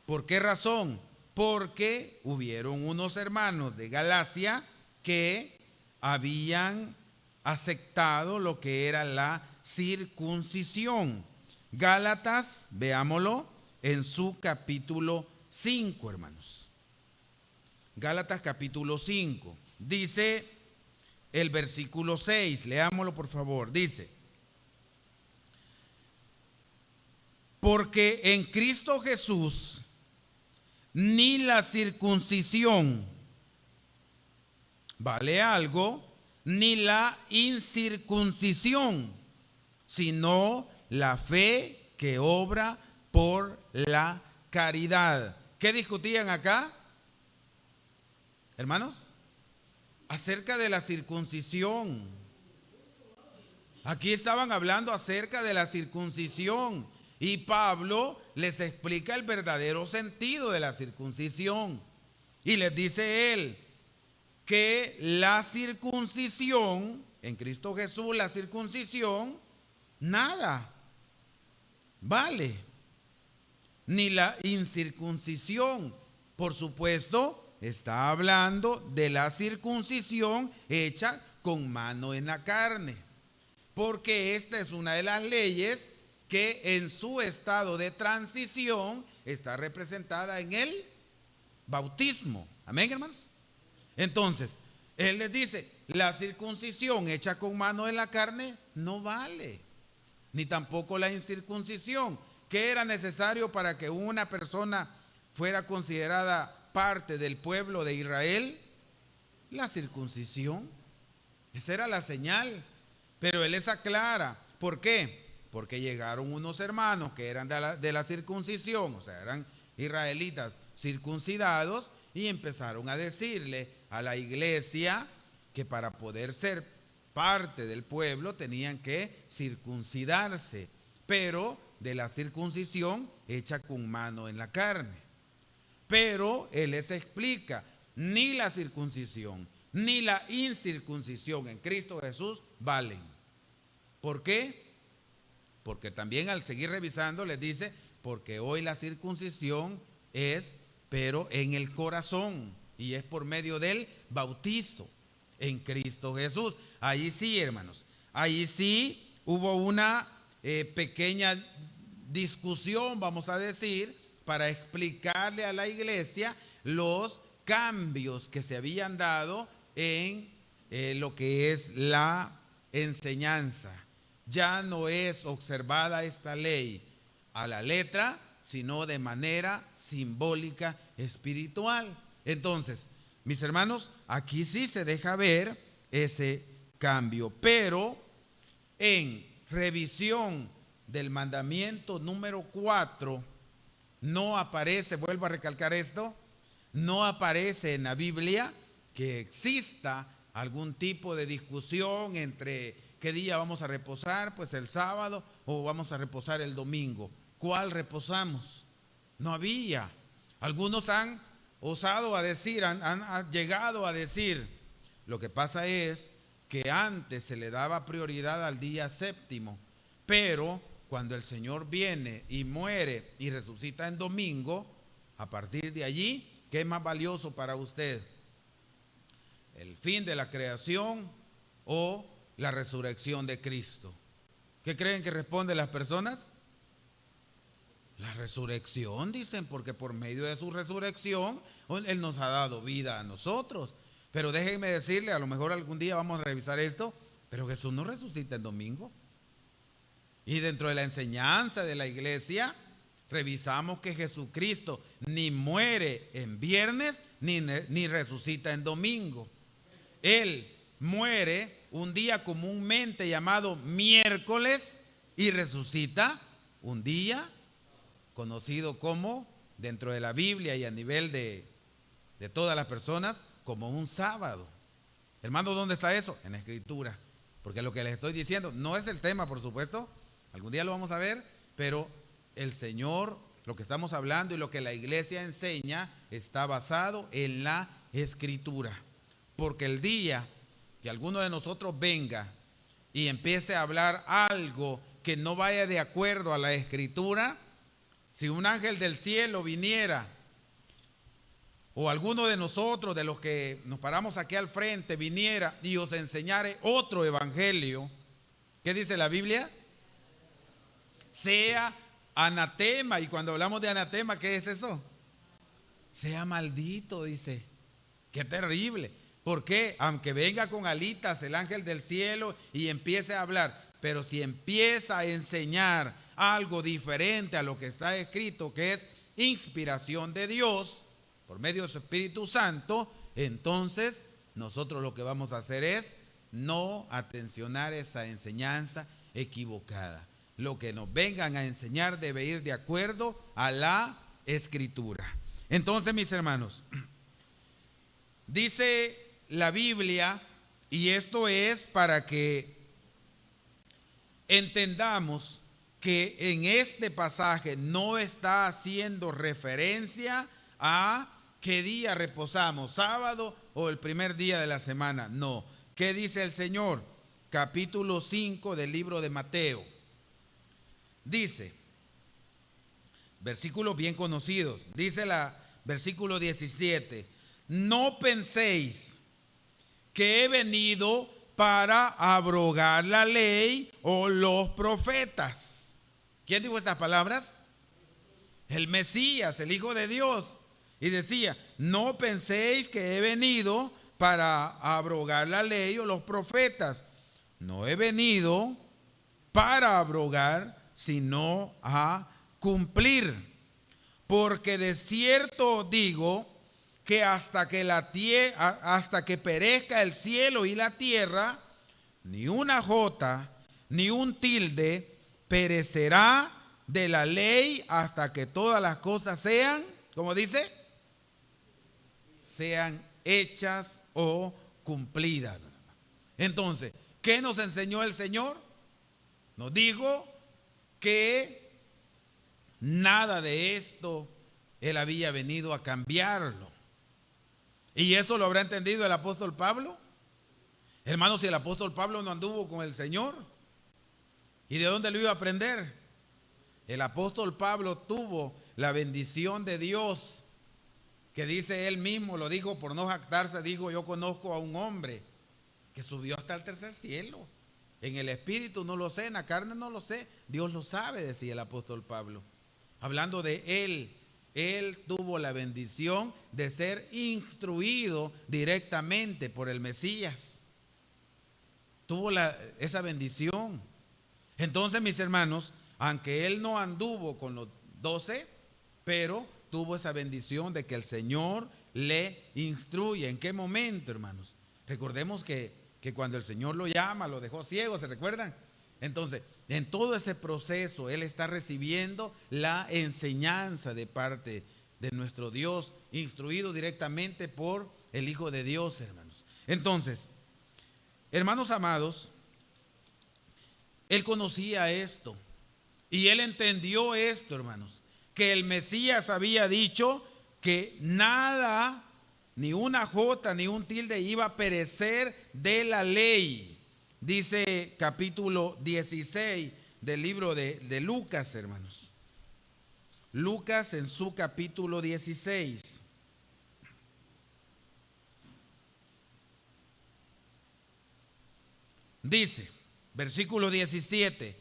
¿Por qué razón? Porque hubieron unos hermanos de Galacia que habían aceptado lo que era la circuncisión. Gálatas, veámoslo, en su capítulo 5, hermanos. Gálatas capítulo 5. Dice el versículo 6, leámoslo por favor. Dice: porque en Cristo Jesús ni la circuncisión vale algo, ni la incircuncisión, sino la fe que obra por la caridad. ¿Qué discutían acá, hermanos? Acerca de la circuncisión. Aquí estaban hablando acerca de la circuncisión y Pablo les explica el verdadero sentido de la circuncisión y les dice él que la circuncisión, en Cristo Jesús la circuncisión, nada vale, ni la incircuncisión. Por supuesto, está hablando de la circuncisión hecha con mano en la carne, porque esta es una de las leyes que en su estado de transición está representada en el bautismo. Amén, hermanos. Entonces, él les dice, la circuncisión hecha con mano en la carne no vale, ni tampoco la incircuncisión. ¿Qué era necesario para que una persona fuera considerada parte del pueblo de Israel? La circuncisión. Esa era la señal. Pero él les aclara. ¿Por qué? Porque llegaron unos hermanos que eran de la circuncisión, o sea, eran israelitas circuncidados, y empezaron a decirle a la iglesia que para poder ser parte del pueblo tenían que circuncidarse, pero de la circuncisión hecha con mano en la carne. Pero él les explica, ni la circuncisión ni la incircuncisión en Cristo Jesús valen. ¿Por qué? Porque también al seguir revisando les dice, porque hoy la circuncisión es, pero en el corazón, y es por medio del bautizo en Cristo Jesús. Ahí sí, hermanos, ahí sí hubo una pequeña discusión, vamos a decir, para explicarle a la iglesia los cambios que se habían dado en lo que es la enseñanza. Ya no es observada esta ley a la letra, sino de manera simbólica, espiritual. Entonces, mis hermanos, aquí sí se deja ver ese cambio, pero en revisión del mandamiento número 4, no aparece, vuelvo a recalcar esto, no aparece en la Biblia que exista algún tipo de discusión entre qué día vamos a reposar, pues el sábado, o vamos a reposar el domingo. ¿Cuál reposamos? No había. Algunos han osado a decir, han llegado a decir, lo que pasa es que antes se le daba prioridad al día séptimo, pero cuando el Señor viene y muere y resucita en domingo, a partir de allí, ¿qué es más valioso para usted? ¿El fin de la creación o la resurrección de Cristo? ¿Qué creen que responden las personas? La resurrección, dicen, porque por medio de su resurrección Él nos ha dado vida a nosotros. Pero déjenme decirle, a lo mejor algún día vamos a revisar esto, pero Jesús no resucita en domingo. Y dentro de la enseñanza de la iglesia revisamos que Jesucristo ni muere en viernes ni resucita en domingo. Él muere un día comúnmente llamado miércoles y resucita un día conocido como, dentro de la Biblia y a nivel de todas las personas, como un sábado. Hermano, ¿dónde está eso? En la Escritura. Porque lo que les estoy diciendo no es el tema, por supuesto, algún día lo vamos a ver, pero el Señor, lo que estamos hablando y lo que la iglesia enseña está basado en la Escritura. Porque el día que alguno de nosotros venga y empiece a hablar algo que no vaya de acuerdo a la Escritura, si un ángel del cielo viniera, o alguno de nosotros, de los que nos paramos aquí al frente, viniera y os enseñare otro evangelio, ¿qué dice la Biblia? sea anatema. Y cuando hablamos de anatema, ¿qué es eso? Sea maldito, dice. Qué terrible. ¿Por qué? Aunque venga con alitas el ángel del cielo y empiece a hablar, pero si empieza a enseñar algo diferente a lo que está escrito, que es inspiración de Dios por medio de su Espíritu Santo, entonces nosotros lo que vamos a hacer es no atencionar esa enseñanza equivocada. Lo que nos vengan a enseñar debe ir de acuerdo a la Escritura. Entonces, mis hermanos, dice la Biblia, y esto es para que entendamos que en este pasaje no está haciendo referencia a qué día reposamos, sábado o el primer día de la semana. No. ¿Qué dice el Señor? Capítulo 5 del libro de Mateo. Dice, versículos bien conocidos, dice versículo 17, no penséis que he venido para abrogar la ley o los profetas. ¿Quién dijo estas palabras? El Mesías, el Hijo de Dios. Y decía, no penséis que he venido para abrogar la ley o los profetas. No he venido para abrogar, sino a cumplir. Porque de cierto digo que hasta que perezca el cielo y la tierra, ni una jota, ni un tilde perecerá de la ley hasta que todas las cosas sean, ¿cómo dice? Sean hechas o cumplidas. Entonces, ¿qué nos enseñó el Señor? Nos dijo que nada de esto Él había venido a cambiarlo. ¿Y eso lo habrá entendido el apóstol Pablo? Hermanos, si el apóstol Pablo no anduvo con el Señor, ¿y de dónde lo iba a aprender? El apóstol Pablo tuvo la bendición de Dios, que dice él mismo, lo dijo por no jactarse, dijo, yo conozco a un hombre que subió hasta el tercer cielo. En el espíritu no lo sé, en la carne no lo sé, Dios lo sabe, decía el apóstol Pablo. Hablando de él, él tuvo la bendición de ser instruido directamente por el Mesías. Tuvo esa bendición. Entonces, mis hermanos, aunque él no anduvo con los 12, pero tuvo esa bendición de que el Señor le instruye. ¿En qué momento, hermanos? Recordemos que cuando el Señor lo llama, lo dejó ciego, ¿se recuerdan? Entonces, en todo ese proceso, él está recibiendo la enseñanza de parte de nuestro Dios, instruido directamente por el Hijo de Dios, hermanos. Entonces, hermanos amados, él conocía esto y él entendió esto, hermanos, que el Mesías había dicho que nada, ni una jota, ni un tilde iba a perecer de la ley. Dice capítulo 16 del libro de Lucas, hermanos. Lucas en su capítulo 16. Dice, versículo 17,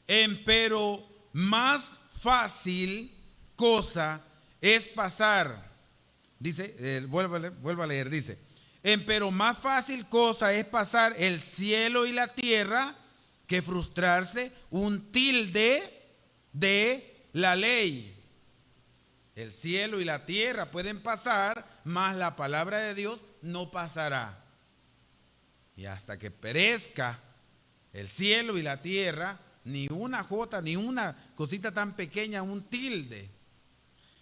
empero más fácil cosa es pasar, dice, vuelvo a leer, dice, empero más fácil cosa es pasar el cielo y la tierra que frustrarse un tilde de la ley. El cielo y la tierra pueden pasar, mas la palabra de Dios no pasará. Y hasta que perezca el cielo y la tierra, ni una jota, ni una cosita tan pequeña, un tilde.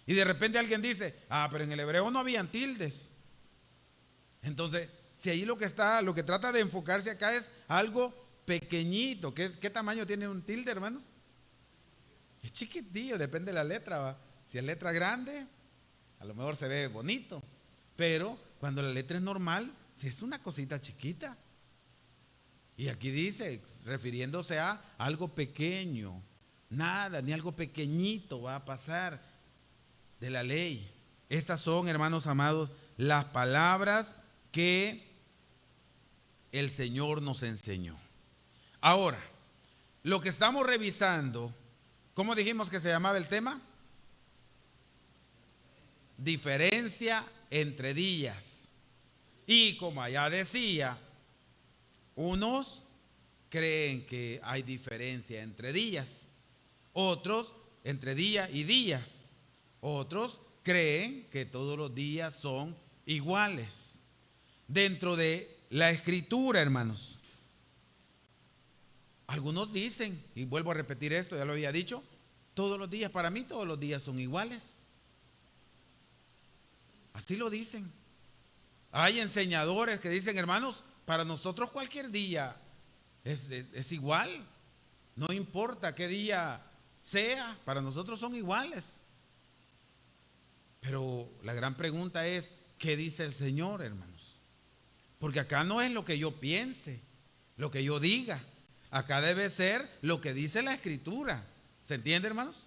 Y de repente alguien dice, pero en el hebreo no habían tildes. Entonces, si ahí lo que trata de enfocarse acá es algo pequeñito. ¿Qué tamaño tiene un tilde, hermanos? Es chiquitillo, depende de la letra, ¿va? Si es letra grande, a lo mejor se ve bonito. Pero cuando la letra es normal, si es una cosita chiquita. Y aquí dice, refiriéndose a algo pequeño, nada, ni algo pequeñito va a pasar de la ley. Estas son, hermanos amados, las palabras que el Señor nos enseñó. Ahora, lo que estamos revisando ¿Cómo dijimos que se llamaba el tema? Diferencia entre días. Y como allá decía, unos creen que hay diferencia entre días, otros entre día y días, otros creen que todos los días son iguales. Dentro de la escritura, hermanos, algunos dicen, y vuelvo a repetir esto, ya lo había dicho, todos los días, para mí todos los días son iguales. Así lo dicen. Hay enseñadores que dicen, hermanos, para nosotros cualquier día es igual. No importa qué día sea, para nosotros son iguales. Pero la gran pregunta es, ¿qué dice el Señor, hermanos? Porque acá no es lo que yo piense, lo que yo diga. Acá debe ser lo que dice la Escritura. ¿Se entiende, hermanos?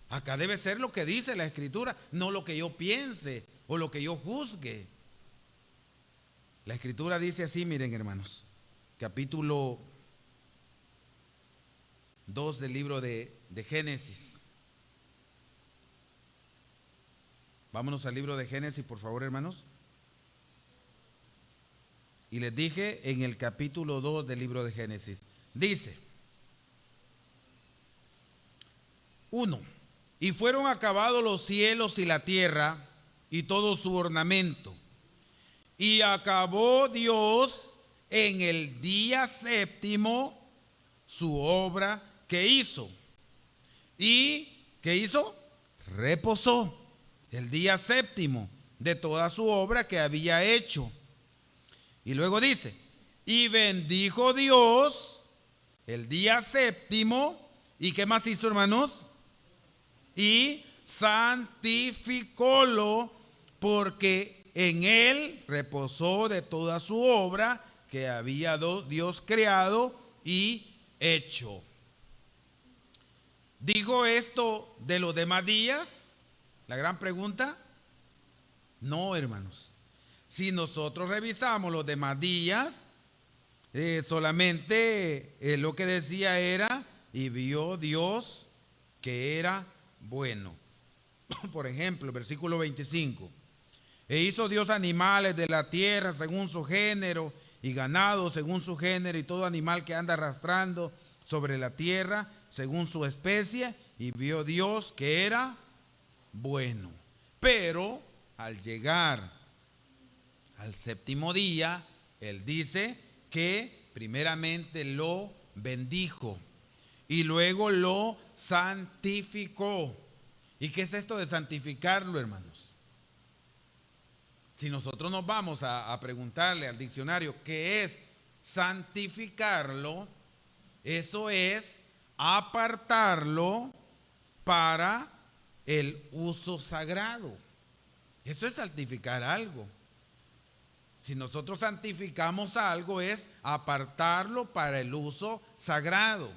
Acá debe ser lo que dice la Escritura, no lo que yo piense o lo que yo juzgue. La Escritura dice así, miren, hermanos, capítulo 2 del libro de Génesis. Vámonos al libro de Génesis, por favor, hermanos. Y les dije en el capítulo 2 del libro de Génesis. Dice, 1. Y fueron acabados los cielos y la tierra y todo su ornamento. Y acabó Dios en el día séptimo su obra que hizo. ¿Y qué hizo? Reposó el día séptimo de toda su obra que había hecho. Y luego dice, y bendijo Dios el día séptimo. ¿Y qué más hizo, hermanos? Y santificólo, porque en él reposó de toda su obra que había Dios creado y hecho. ¿Dijo esto de los demás días? La gran pregunta. No, hermanos. Si nosotros revisamos los demás días, solamente lo que decía era, y vio Dios que era bueno. Por ejemplo, el versículo 25. E hizo Dios animales de la tierra según su género, y ganado según su género, y todo animal que anda arrastrando sobre la tierra según su especie, y vio Dios que era bueno. Pero al llegar al séptimo día, él dice que primeramente lo bendijo y luego lo santificó. ¿Y qué es esto de santificarlo, hermanos? Si nosotros nos vamos a preguntarle al diccionario qué es santificarlo, eso es apartarlo para el uso sagrado. Eso es santificar algo. Si nosotros santificamos algo, es apartarlo para el uso sagrado.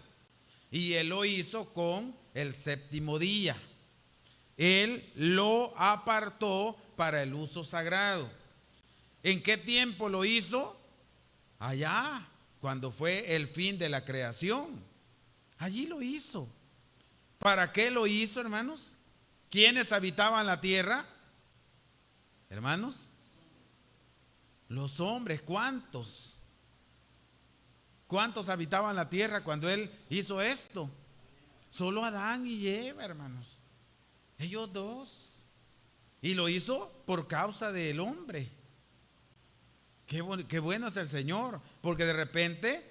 Y él lo hizo con el séptimo día. Él lo apartó para el uso sagrado. ¿En qué tiempo lo hizo? Allá, cuando fue el fin de la creación. Allí lo hizo. ¿Para qué lo hizo, hermanos? ¿Quiénes habitaban la tierra? Hermanos, los hombres. ¿Cuántos? ¿Cuántos habitaban la tierra cuando él hizo esto? Solo Adán y Eva, hermanos. Ellos dos. Y lo hizo por causa del hombre. Qué bueno es el Señor. Porque de repente,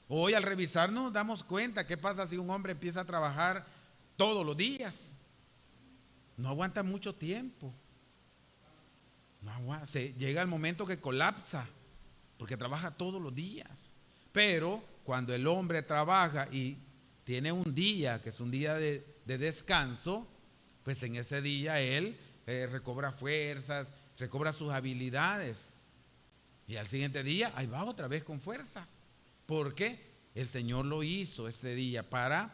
hoy al revisarnos nos damos cuenta qué pasa si un hombre empieza a trabajar todos los días. No aguanta mucho tiempo. No aguanta. Llega el momento que colapsa. Porque trabaja todos los días. Pero cuando el hombre trabaja y tiene un día, que es un día de descanso, pues en ese día él recobra fuerzas, recobra sus habilidades. Y al siguiente día, ahí va otra vez con fuerza. Porque el Señor lo hizo ese día para,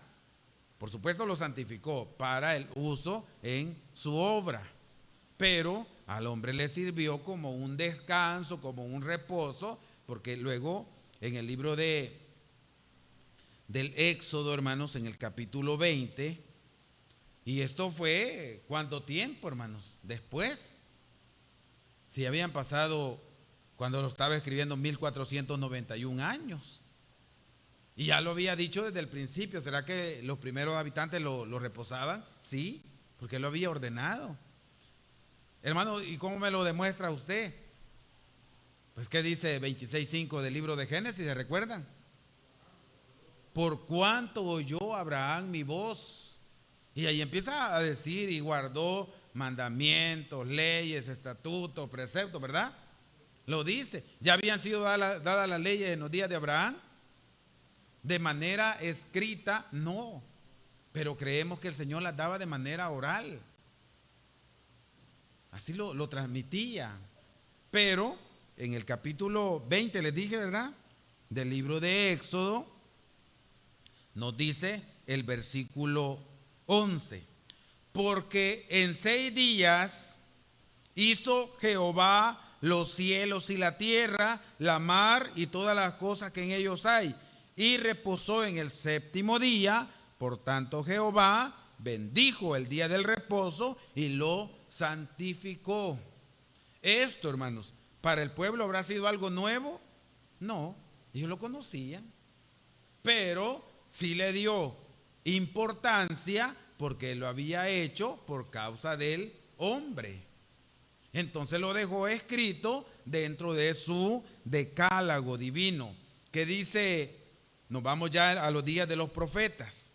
por supuesto lo santificó, para el uso en su obra. Pero al hombre le sirvió como un descanso, como un reposo, porque luego en el libro de del Éxodo, hermanos, en el capítulo 20. Y esto fue, ¿cuánto tiempo, hermanos? Después, si habían pasado, cuando lo estaba escribiendo, 1491 años. Y ya lo había dicho desde el principio. ¿Será que los primeros habitantes lo reposaban? Sí, porque lo había ordenado. Hermano, ¿y cómo me lo demuestra usted? Pues, ¿qué dice 26:5 del libro de Génesis? ¿Se recuerdan? Por cuanto oyó Abraham mi voz. Y ahí empieza a decir, y guardó mandamientos, leyes, estatutos, preceptos, ¿verdad? Lo dice. ¿Ya habían sido dadas las leyes en los días de Abraham? De manera escrita, no. Pero creemos que el Señor las daba de manera oral. Así lo transmitía. Pero en el capítulo 20, les dije, ¿verdad?, del libro de Éxodo, nos dice el versículo 11: porque en 6 días hizo Jehová los cielos y la tierra, la mar y todas las cosas que en ellos hay, y reposó en el 7º día. Por tanto, Jehová bendijo el día del reposo y lo santificó. Esto, hermanos, ¿para el pueblo habrá sido algo nuevo? No, ellos lo conocían, pero sí le dio importancia porque lo había hecho por causa del hombre. Entonces lo dejó escrito dentro de su decálogo divino, que dice, nos vamos ya a los días de los profetas.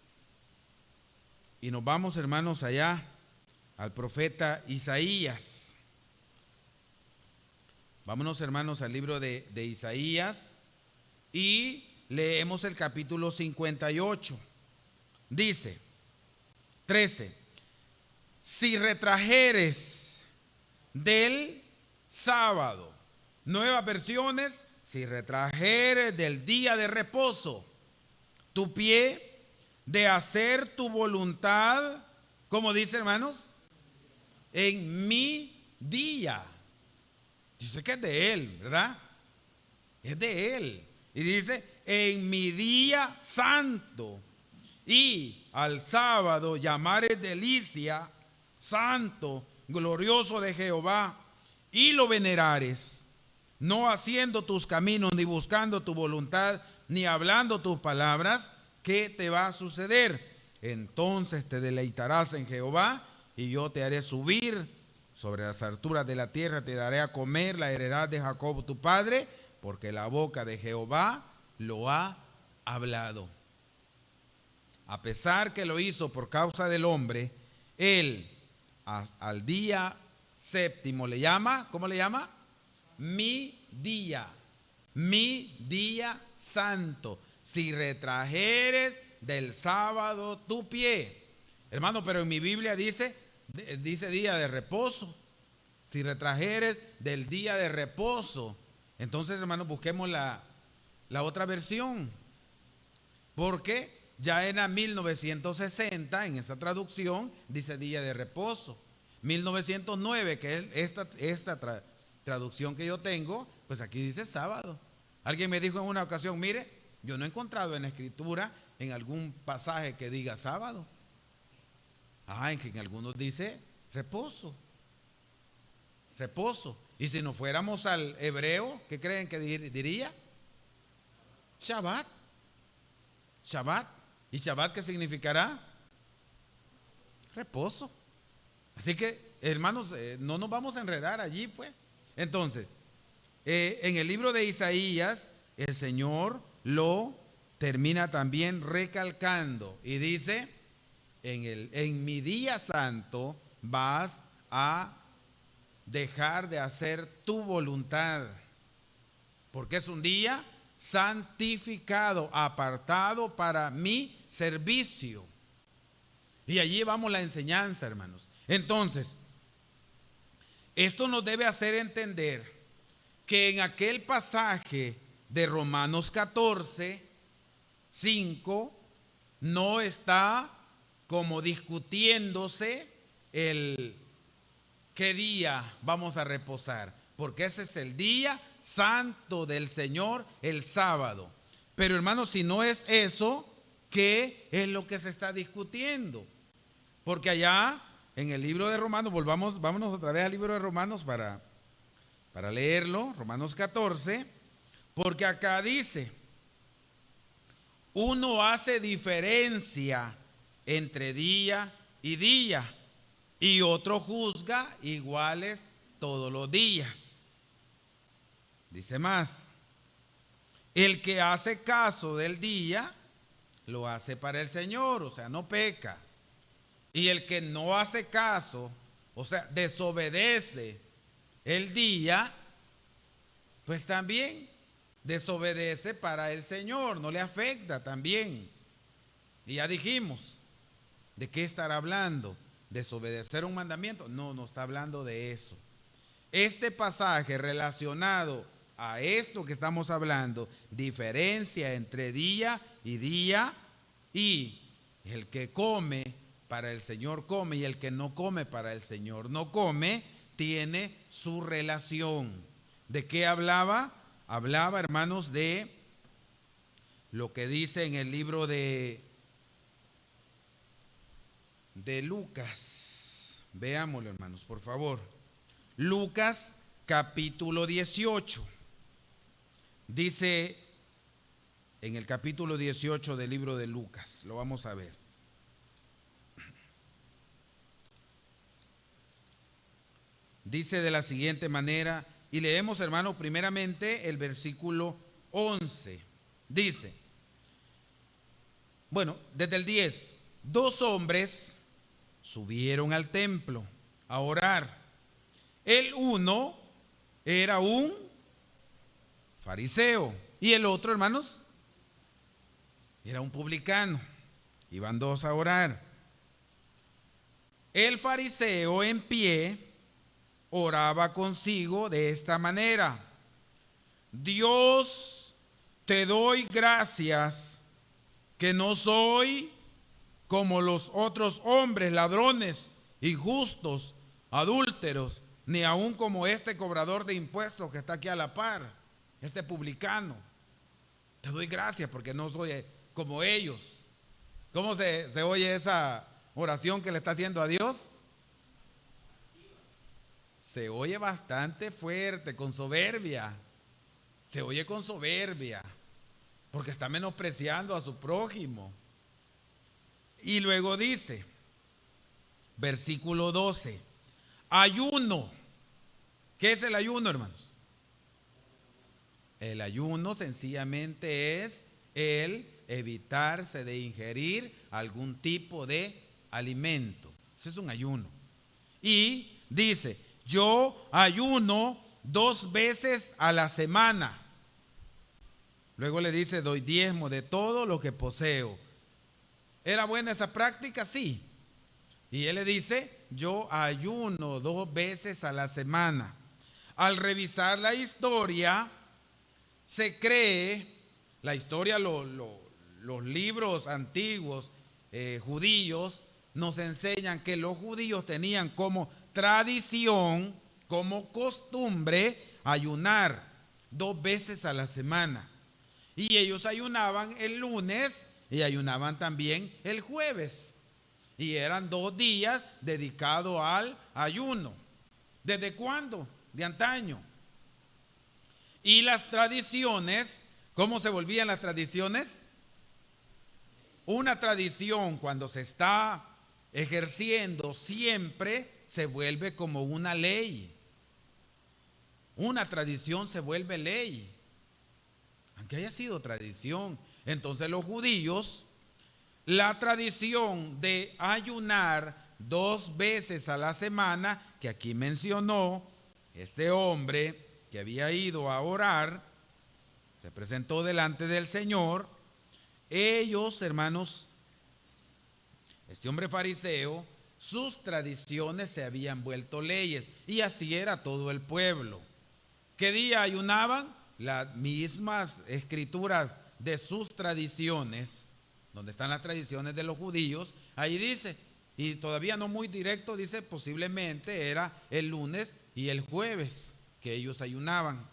Y nos vamos, hermanos, allá al profeta Isaías. Vámonos, hermanos, al libro de Isaías y leemos el capítulo 58. Dice, 13: si retrajeres del sábado, nuevas versiones, si retrajeres del día de reposo tu pie de hacer tu voluntad, como dice, hermanos, en mi día. Dice que es de él, ¿verdad? Es de él. Y dice, en mi día santo, y al sábado llamares delicia, santo, glorioso de Jehová, y lo venerares, no haciendo tus caminos, ni buscando tu voluntad, ni hablando tus palabras, ¿qué te va a suceder? Entonces te deleitarás en Jehová, y yo te haré subir sobre las alturas de la tierra, te daré a comer la heredad de Jacob tu padre, porque la boca de Jehová lo ha hablado. A pesar que lo hizo por causa del hombre, él al día 7º le llama, ¿cómo le llama? Mi día santo. Si retrajeres del sábado tu pie. Hermano, pero en mi Biblia dice día de reposo. Si retrajeres del día de reposo. Entonces, hermano, busquemos la otra versión. Porque ya en 1960, en esa traducción, dice día de reposo. 1909, que es esta traducción que yo tengo, pues aquí dice sábado. Alguien me dijo en una ocasión, mire, yo no he encontrado en la escritura en algún pasaje que diga sábado. En algunos dice reposo. Reposo. Y si nos fuéramos al hebreo, ¿qué creen que diría? Shabbat. Shabbat. ¿Y Shabbat qué significará? Reposo. Así que, hermanos, no nos vamos a enredar allí, pues. Entonces, en el libro de Isaías, el Señor lo termina también recalcando y dice, en mi día santo vas a dejar de hacer tu voluntad, porque es un día santificado, apartado para mi servicio. Y allí vamos la enseñanza, hermanos. Entonces, esto nos debe hacer entender que en aquel pasaje de Romanos 14:5 no está como discutiéndose el qué día vamos a reposar, porque ese es el día santo del Señor, el sábado. Pero hermanos, si no es eso, qué es lo que se está discutiendo. Porque allá en el libro de Romanos, vámonos otra vez al libro de Romanos para leerlo, Romanos 14, porque acá dice, uno hace diferencia entre día y día, y otro juzga iguales todos los días. Dice más, el que hace caso del día, lo hace para el Señor, o sea, no peca. Y el que no hace caso, o sea, desobedece el día, pues también desobedece para el Señor, no le afecta también. Y ya dijimos, ¿de qué estará hablando? ¿Desobedecer un mandamiento? No, no está hablando de eso. Este pasaje relacionado a esto que estamos hablando, diferencia entre día, y el que come para el Señor come y el que no come para el Señor no come, tiene su relación. ¿De qué hablaba? Hablaba, hermanos, de lo que dice en el libro de Lucas. Veámoslo, hermanos, por favor. Lucas capítulo 18. Dice en el capítulo 18 del libro de Lucas, lo vamos a ver. Dice de la siguiente manera, y leemos, hermanos, primeramente el versículo 11. Dice, bueno, desde el 10, 2 hombres subieron al templo a orar. El uno era un fariseo y el otro, hermanos, era un publicano. Iban 2 a orar. El fariseo en pie oraba consigo de esta manera: Dios, te doy gracias que no soy como los otros hombres, ladrones, injustos, adúlteros, ni aún como este cobrador de impuestos que está aquí a la par, este publicano. Te doy gracias porque no soy como ellos. ¿Cómo se oye esa oración que le está haciendo a Dios? Se oye bastante fuerte, con soberbia. Se oye con soberbia, porque está menospreciando a su prójimo. Y luego dice, versículo 12, ayuno. ¿Qué es el ayuno, hermanos? El ayuno sencillamente es el evitarse de ingerir algún tipo de alimento. Ese es un ayuno. Y dice, yo ayuno 2 veces a la semana. Luego le dice, doy diezmo de todo lo que poseo. ¿Era buena esa práctica? Sí. Y él le dice, yo ayuno 2 veces a la semana. Al revisar la historia, se cree, la historia, los libros antiguos judíos nos enseñan que los judíos tenían como tradición, como costumbre, ayunar 2 veces a la semana. Y ellos ayunaban el lunes y ayunaban también el jueves. Y eran 2 días dedicados al ayuno. ¿Desde cuándo? De antaño. Y las tradiciones, ¿cómo se volvían las tradiciones? Una tradición, cuando se está ejerciendo, siempre se vuelve como una ley. Una tradición se vuelve ley, aunque haya sido tradición. Entonces los judíos, la tradición de ayunar 2 veces a la semana, que aquí mencionó este hombre que había ido a orar, se presentó delante del Señor. Ellos, hermanos, este hombre fariseo, sus tradiciones se habían vuelto leyes, y así era todo el pueblo. ¿Qué día ayunaban? Las mismas escrituras de sus tradiciones, donde están las tradiciones de los judíos, ahí dice, y todavía no muy directo, dice posiblemente era el lunes y el jueves que ellos ayunaban.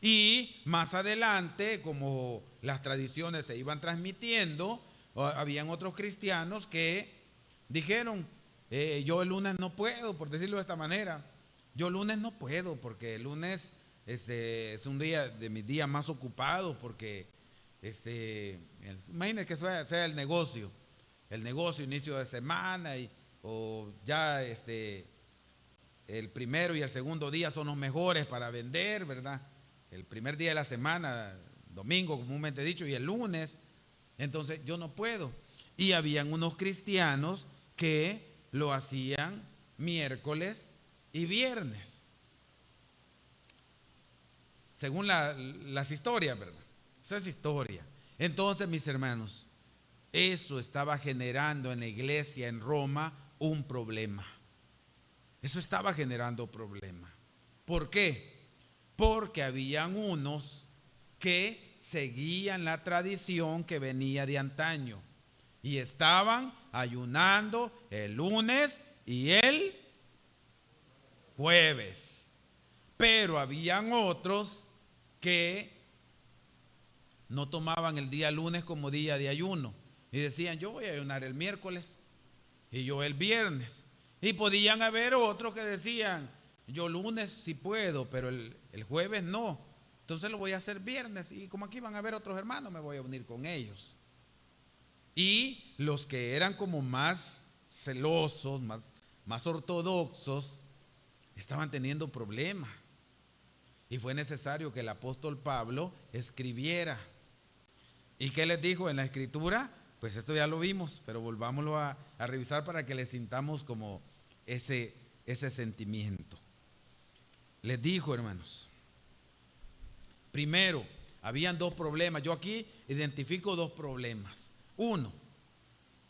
Y más adelante, como las tradiciones se iban transmitiendo, habían otros cristianos que dijeron, yo el lunes no puedo, por decirlo de esta manera. Yo el lunes no puedo porque el lunes es un día de mis días más ocupados porque imagínense que sea el negocio, inicio de semana o ya el primero y el segundo día son los mejores para vender, ¿verdad? El primer día de la semana, domingo comúnmente dicho, y el lunes, entonces yo no puedo. Y habían unos cristianos que lo hacían miércoles y viernes, según las historias, ¿verdad? Eso es historia. Entonces, mis hermanos, eso estaba generando en la iglesia en Roma un problema. Eso estaba generando problema. ¿Por qué? Porque habían unos que seguían la tradición que venía de antaño y estaban ayunando el lunes y el jueves. Pero habían otros que no tomaban el día lunes como día de ayuno y decían, yo voy a ayunar el miércoles y yo el viernes. Y podían haber otros que decían, yo lunes sí puedo, pero el jueves no. Entonces lo voy a hacer viernes. Y como aquí van a haber otros hermanos, me voy a unir con ellos. Y los que eran como más celosos, más ortodoxos, estaban teniendo problemas. Y fue necesario que el apóstol Pablo escribiera. ¿Y qué les dijo en la escritura? Pues esto ya lo vimos, pero volvámoslo a revisar para que le sintamos como ese sentimiento. Les dijo, hermanos, primero, habían dos problemas. Yo aquí identifico dos problemas. Uno,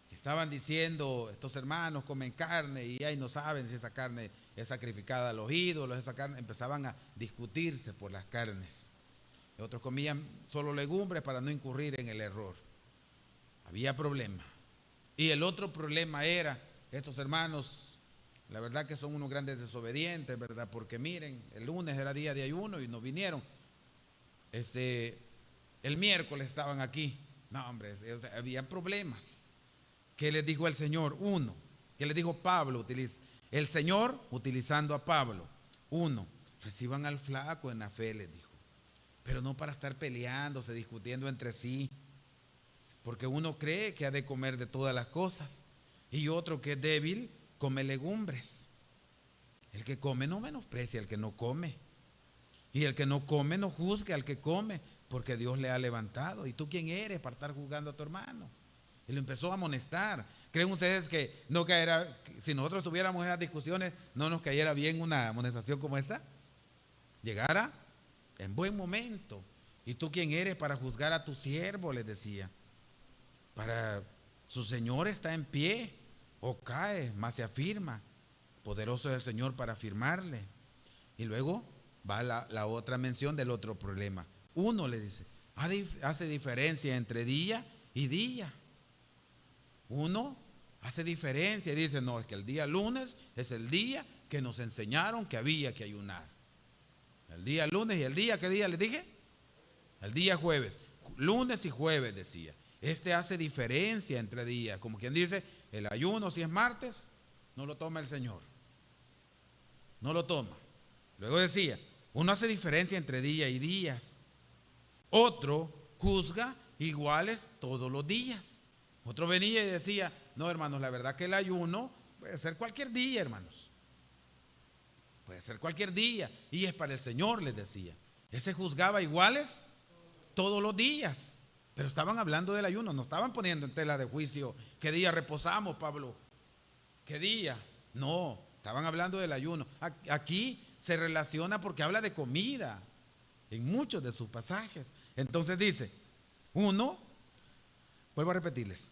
que estaban diciendo, estos hermanos comen carne y ahí no saben si esa carne es sacrificada a los ídolos, esa carne, empezaban a discutirse por las carnes. Y otros comían solo legumbres para no incurrir en el error. Había problema. Y el otro problema era, estos hermanos, la verdad que son unos grandes desobedientes, ¿verdad? Porque miren, el lunes era día de ayuno y no vinieron. El miércoles estaban aquí. No, hombre, había problemas. ¿Qué les dijo el Señor? Uno, ¿qué les dijo Pablo? El Señor utilizando a Pablo. Uno, reciban al flaco en la fe, les dijo. Pero no para estar peleándose, discutiendo entre sí. Porque uno cree que ha de comer de todas las cosas y otro que es débil come legumbres. El que come no menosprecia al que no come. Y el que no come no juzgue al que come, porque Dios le ha levantado. ¿Y tú quién eres para estar juzgando a tu hermano? Y lo empezó a amonestar. ¿Creen ustedes que no caerá, si nosotros tuviéramos esas discusiones, no nos cayera bien una amonestación como esta? Llegara en buen momento. ¿Y tú quién eres para juzgar a tu siervo? Les decía. Para su Señor está en pie, o cae, mas se afirma. Poderoso es el Señor para afirmarle. Y luego va la otra mención del otro problema. Uno le dice, hace diferencia entre día y día. Uno hace diferencia y dice, no, es que el día lunes es el día que nos enseñaron que había que ayunar. El día lunes y el día, ¿qué día les dije? El día jueves. Lunes y jueves decía. Hace diferencia entre días. Como quien dice, el ayuno si es martes, no lo toma el Señor. No lo toma. Luego decía, uno hace diferencia entre día y días. Otro juzga iguales todos los días. Otro venía y decía, no, hermanos, la verdad que el ayuno puede ser cualquier día, hermanos. Puede ser cualquier día. Y es para el Señor, les decía. Ese juzgaba iguales todos los días. Pero estaban hablando del ayuno, no estaban poniendo en tela de juicio qué día reposamos, Pablo. ¿Qué día? No, estaban hablando del ayuno. Aquí se relaciona porque habla de comida en muchos de sus pasajes. Entonces dice, uno, vuelvo a repetirles,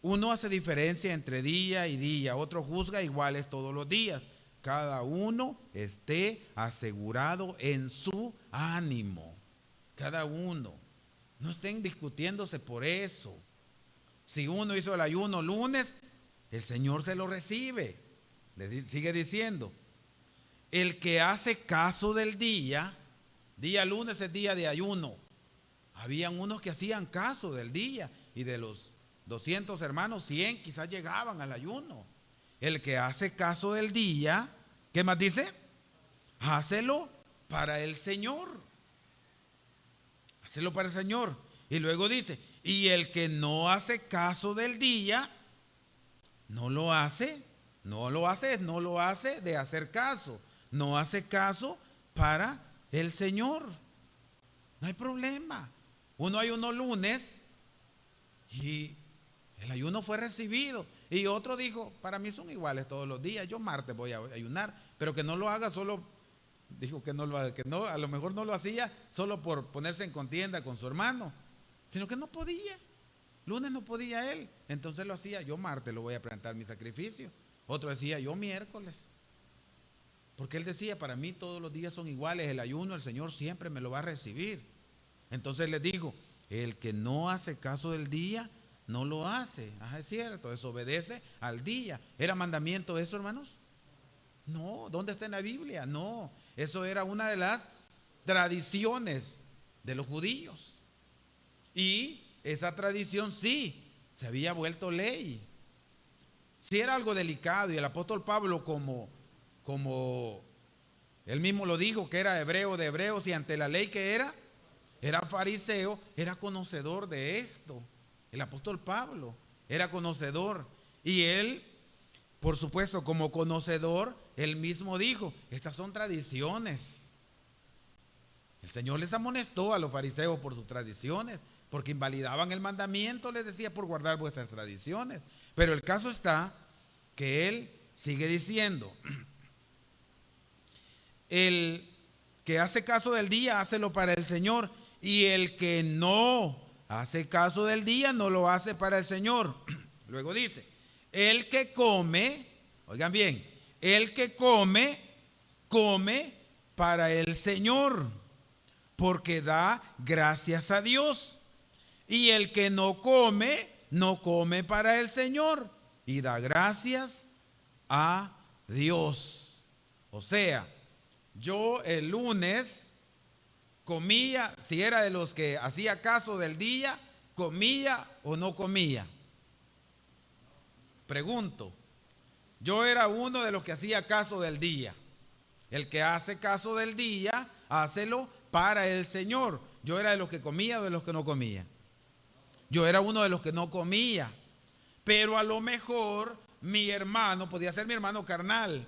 uno hace diferencia entre día y día, otro juzga iguales todos los días. Cada uno esté asegurado en su ánimo. Cada uno. No estén discutiéndose por eso. Si uno hizo el ayuno lunes, el Señor se lo recibe. Le sigue diciendo, el que hace caso del día lunes es día de ayuno. Habían unos que hacían caso del día y de los 200 hermanos, 100 quizás llegaban al ayuno. El que hace caso del día, ¿qué más dice? Hácelo para el Señor. Hácelo para el Señor. Y luego dice, y el que no hace caso del día, no lo hace de hacer caso. No hace caso para el Señor. No hay problema. Uno ayunó lunes y el ayuno fue recibido. Y otro dijo, para mí son iguales todos los días. Yo martes voy a ayunar, pero que no lo haga solo. Dijo que no lo haga, que no, a lo mejor no lo hacía solo por ponerse en contienda con su hermano, sino que no podía. Lunes no podía él, entonces lo hacía. Yo martes lo voy a presentar mi sacrificio. Otro decía, yo miércoles. Porque él decía, para mí todos los días son iguales, el ayuno, el Señor siempre me lo va a recibir. Entonces les dijo, el que no hace caso del día, no lo hace. Es cierto, desobedece al día. ¿Era mandamiento eso, hermanos? No, ¿dónde está en la Biblia? No, eso era una de las tradiciones de los judíos. Y esa tradición sí, se había vuelto ley. Sí era algo delicado, y el apóstol Pablo, como él mismo lo dijo, que era hebreo de hebreos, y ante la ley que era fariseo, era conocedor de esto. El apóstol Pablo era conocedor, y él, por supuesto, como conocedor, él mismo dijo, estas son tradiciones. El Señor les amonestó a los fariseos por sus tradiciones, porque invalidaban el mandamiento, les decía, por guardar vuestras tradiciones. Pero el caso está que él sigue diciendo, el que hace caso del día, hácelo para el Señor, y el que no hace caso del día, no lo hace para el Señor. Luego dice, el que come, oigan bien, el que come, come para el Señor, porque da gracias a Dios. Y el que no come, no come para el Señor, y da gracias a Dios. O sea, yo el lunes comía, si era de los que hacía caso del día, comía o no comía. Pregunto, yo era uno de los que hacía caso del día. El que hace caso del día, hácelo para el Señor. Yo era de los que comía o de los que no comía. Yo era uno de los que no comía, pero a lo mejor mi hermano, podía ser mi hermano carnal.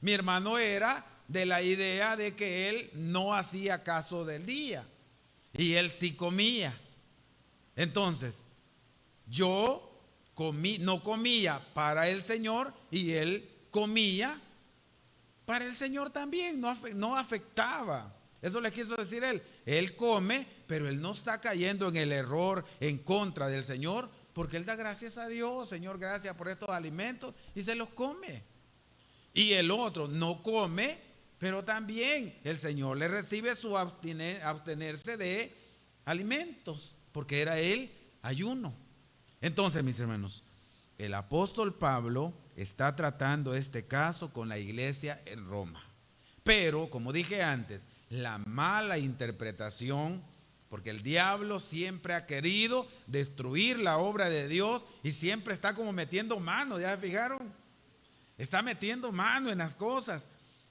Mi hermano era de la idea de que él no hacía caso del día y él sí comía. Entonces, yo no comía para el Señor y él comía para el Señor también, no afectaba. Eso le quiso decir él. Él come, pero él no está cayendo en el error en contra del Señor, porque él da gracias a Dios. Señor, gracias por estos alimentos, y se los come. Y el otro no come, pero también el Señor le recibe su abstenerse de alimentos, porque era el ayuno. Entonces, mis hermanos, el apóstol Pablo está tratando este caso con la iglesia en Roma. Pero, como dije antes, la mala interpretación, porque el diablo siempre ha querido destruir la obra de Dios y siempre está como metiendo mano, ¿ya se fijaron? Está metiendo mano en las cosas.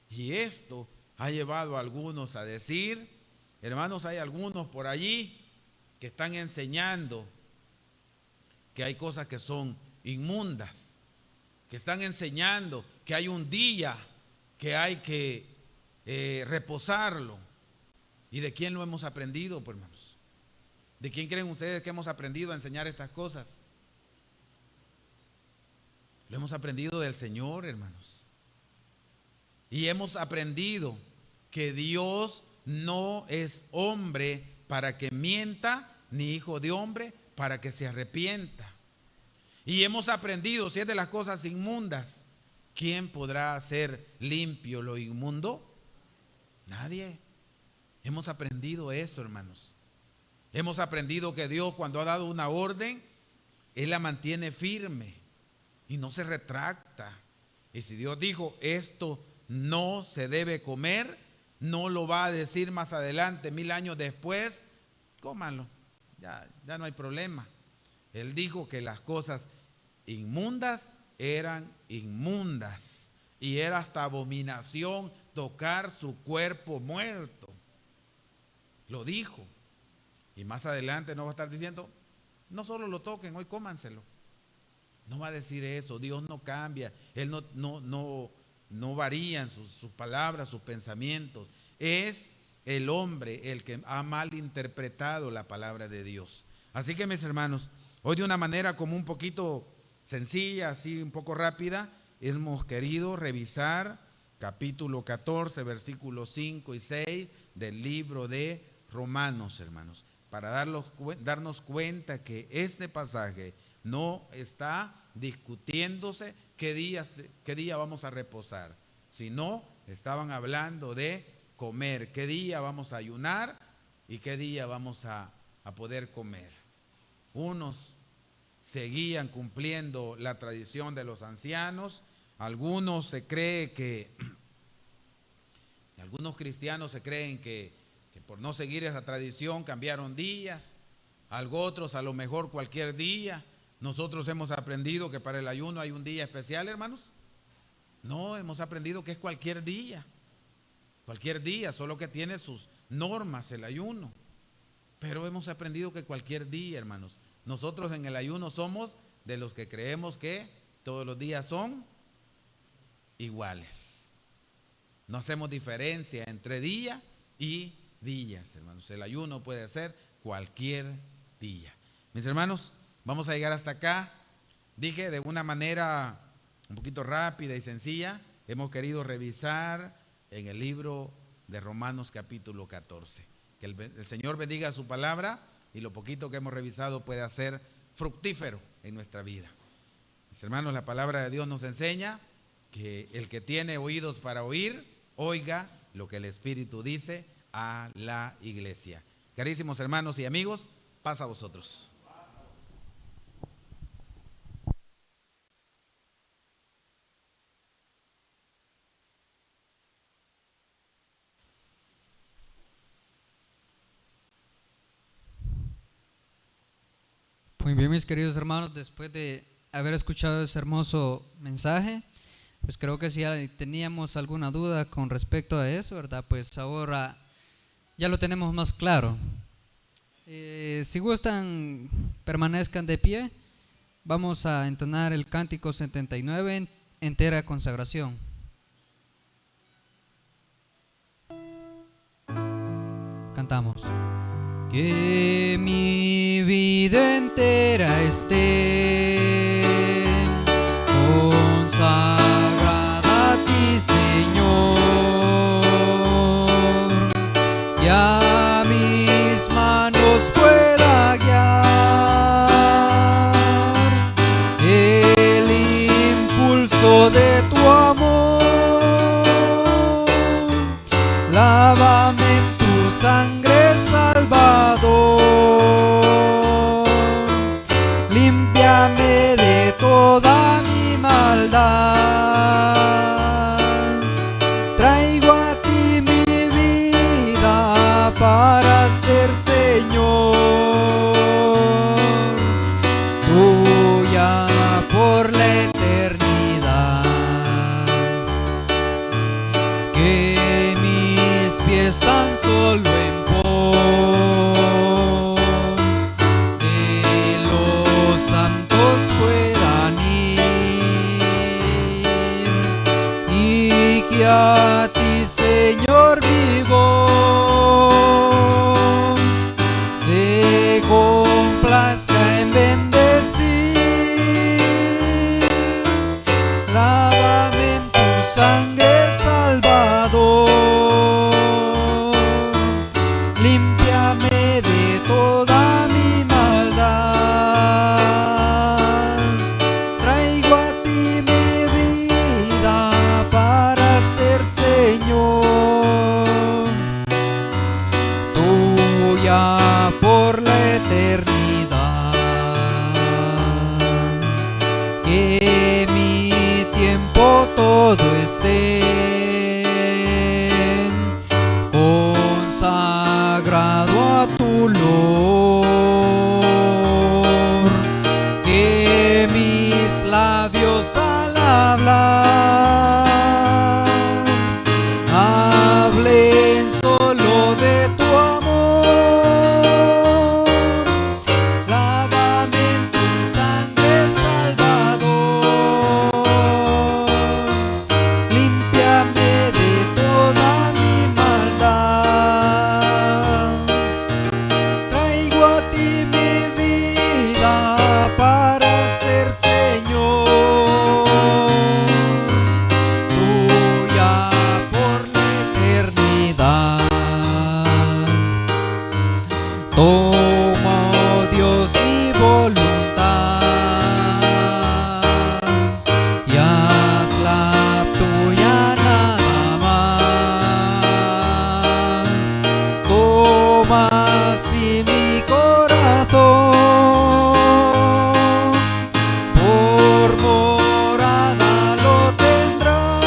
Y esto ha llevado a algunos a decir, hermanos, hay algunos por allí que están enseñando que hay cosas que son inmundas, que están enseñando que hay un día que hay que reposarlo. ¿Y de quién lo hemos aprendido, pues, hermanos? ¿De quién creen ustedes que hemos aprendido a enseñar estas cosas? Lo hemos aprendido del Señor, hermanos. Y hemos aprendido que Dios no es hombre para que mienta, ni hijo de hombre para que se arrepienta. Y hemos aprendido, si es de las cosas inmundas, ¿quién podrá hacer limpio lo inmundo? Nadie. Hemos aprendido eso, hermanos. Hemos aprendido que Dios, cuando ha dado una orden, Él la mantiene firme y no se retracta. Y si Dios dijo, esto no se debe comer, no lo va a decir más adelante, 1000 años después, cómanlo, ya no hay problema. Él dijo que las cosas inmundas eran inmundas y era hasta abominación tocar su cuerpo muerto. Lo dijo. Y más adelante no va a estar diciendo, no solo lo toquen, hoy cómanselo. No va a decir eso. Dios no cambia. Él no varía en sus palabras, sus pensamientos. Es el hombre el que ha malinterpretado la palabra de Dios. Así que, mis hermanos, hoy de una manera como un poquito sencilla, así un poco rápida, hemos querido revisar capítulo 14, versículos 5 y 6 del libro de Romanos, hermanos, para darnos cuenta que este pasaje no está discutiéndose qué día vamos a reposar, sino estaban hablando de comer, qué día vamos a ayunar y qué día vamos a poder comer. Unos seguían cumpliendo la tradición de los ancianos, algunos cristianos se creen que por no seguir esa tradición cambiaron días, otros a lo mejor cualquier día. Nosotros hemos aprendido que para el ayuno hay un día especial, hermanos. No, hemos aprendido que es cualquier día, solo que tiene sus normas el ayuno. Pero hemos aprendido que cualquier día, hermanos. Nosotros en el ayuno somos de los que creemos que todos los días son iguales. No hacemos diferencia entre día y días, hermanos. El ayuno puede ser cualquier día. Mis hermanos, vamos a llegar hasta acá. Dije de una manera un poquito rápida y sencilla, hemos querido revisar en el libro de Romanos capítulo 14. Que el Señor bendiga su palabra y lo poquito que hemos revisado pueda ser fructífero en nuestra vida. Mis hermanos, la palabra de Dios nos enseña que el que tiene oídos para oír, oiga lo que el Espíritu dice a la iglesia. Carísimos hermanos y amigos, paz a vosotros. Muy bien, mis queridos hermanos, después de haber escuchado ese hermoso mensaje, pues creo que si ya teníamos alguna duda con respecto a eso, ¿verdad? Pues ahora ya lo tenemos más claro. Si gustan, permanezcan de pie. Vamos a entonar el cántico 79 en entera consagración. Cantamos. Que mi vida entera esté consagrada a ti, Señor, y a mis manos pueda guiar el impulso de tu amor. Lávame en tu sangre, Salvador, límpiame de toda mi maldad. Traigo a ti mi vida para ser Señor, tuya por la eternidad. Que mis pies tan solo en pos de los santos puedan ir, y que a ti, Señor, mi voz se complazca en bendecir. Lávame en tu sangre, Salvador, límpiame de toda mi maldad. Traigo a ti mi vida para ser Señor, tuya por la eternidad. Que mi tiempo todo esté consagrado a tu olor, Toma, oh Dios, mi voluntad y hazla tuya nada más. Toma así mi corazón, por morada lo tendrás.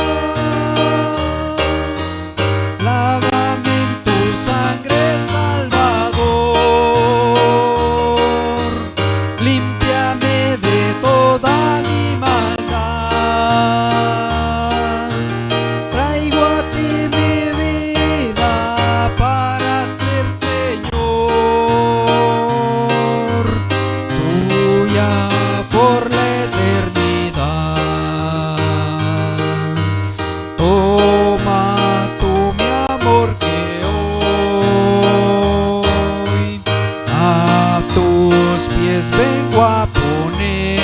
Lávame en tu sangre, Salvador, límpiame de toda mi maldad. Traigo a ti mi vida para ser Señor, tuya por la eternidad. Toma tú mi amor que hoy a tus pies vengo a poner.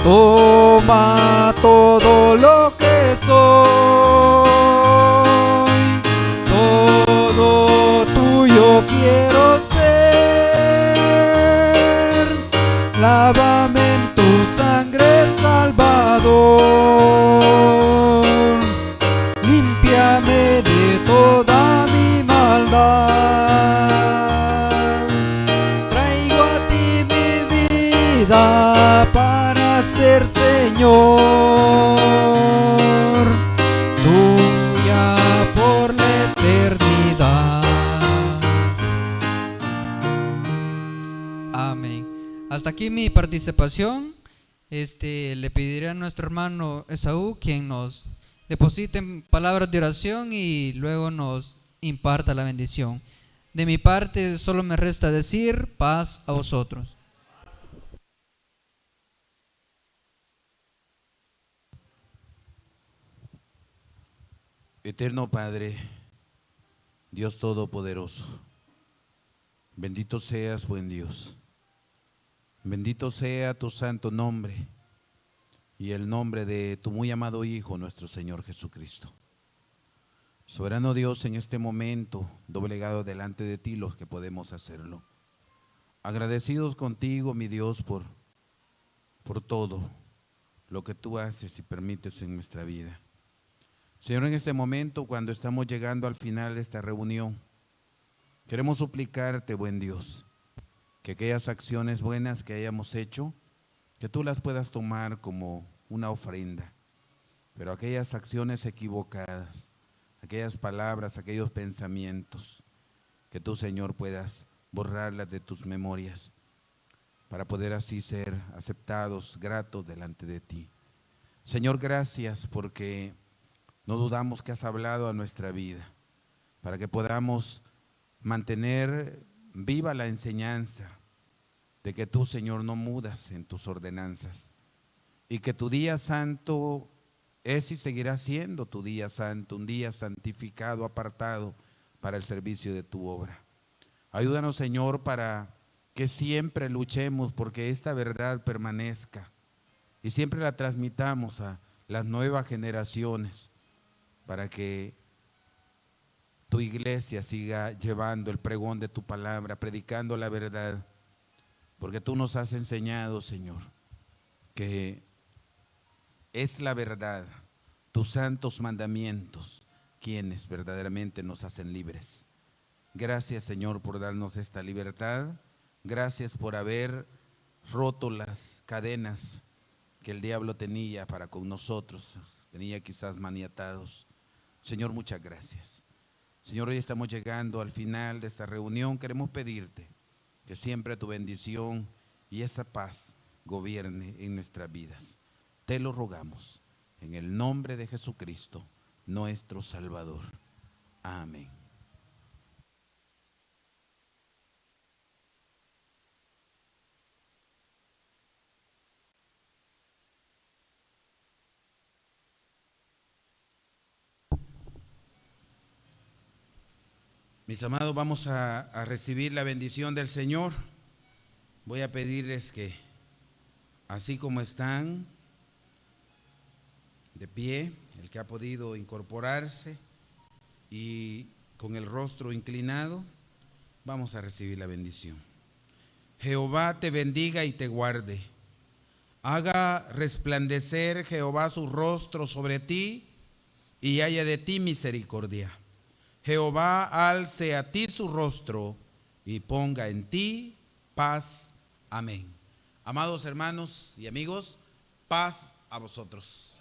Toma todo lo que soy, todo tuyo quiero ser. Lávame en tu sangre, Salvador, límpiame de toda mi maldad. Traigo a ti mi vida para ser Señor, tuya por la eternidad. Amén. Hasta aquí mi participación. Le pediré a nuestro hermano Esaú quien nos deposite en palabras de oración y luego nos imparta la bendición. De mi parte solo me resta decir paz a vosotros. Eterno Padre, Dios Todopoderoso, bendito seas, buen Dios. Bendito sea tu santo nombre y el nombre de tu muy amado Hijo, nuestro Señor Jesucristo. Soberano Dios, en este momento, doblegado delante de ti los que podemos hacerlo. Agradecidos contigo, mi Dios, por todo lo que tú haces y permites en nuestra vida. Señor, en este momento, cuando estamos llegando al final de esta reunión, queremos suplicarte, buen Dios, que aquellas acciones buenas que hayamos hecho, que tú las puedas tomar como una ofrenda, pero aquellas acciones equivocadas, aquellas palabras, aquellos pensamientos, que tú, Señor, puedas borrarlas de tus memorias, para poder así ser aceptados, gratos delante de ti. Señor, gracias porque no dudamos que has hablado a nuestra vida, para que podamos mantener viva la enseñanza de que tú, Señor, no mudas en tus ordenanzas y que tu día santo es y seguirá siendo tu día santo, un día santificado, apartado para el servicio de tu obra. Ayúdanos, Señor, para que siempre luchemos porque esta verdad permanezca y siempre la transmitamos a las nuevas generaciones, para que tu iglesia siga llevando el pregón de tu palabra, predicando la verdad, porque tú nos has enseñado, Señor, que es la verdad, tus santos mandamientos, quienes verdaderamente nos hacen libres. Gracias, Señor, por darnos esta libertad. Gracias por haber roto las cadenas que el diablo tenía para con nosotros, tenía quizás maniatados. Señor, muchas gracias. Señor, hoy estamos llegando al final de esta reunión. Queremos pedirte que siempre tu bendición y esa paz gobierne en nuestras vidas. Te lo rogamos en el nombre de Jesucristo, nuestro Salvador. Amén. Mis amados, vamos a recibir la bendición del Señor. Voy a pedirles que, así como están de pie, el que ha podido incorporarse, y con el rostro inclinado, vamos a recibir la bendición. Jehová te bendiga y te guarde. Haga resplandecer Jehová su rostro sobre ti y haya de ti misericordia. Jehová alce a ti su rostro y ponga en ti paz. Amén. Amados hermanos y amigos, paz a vosotros.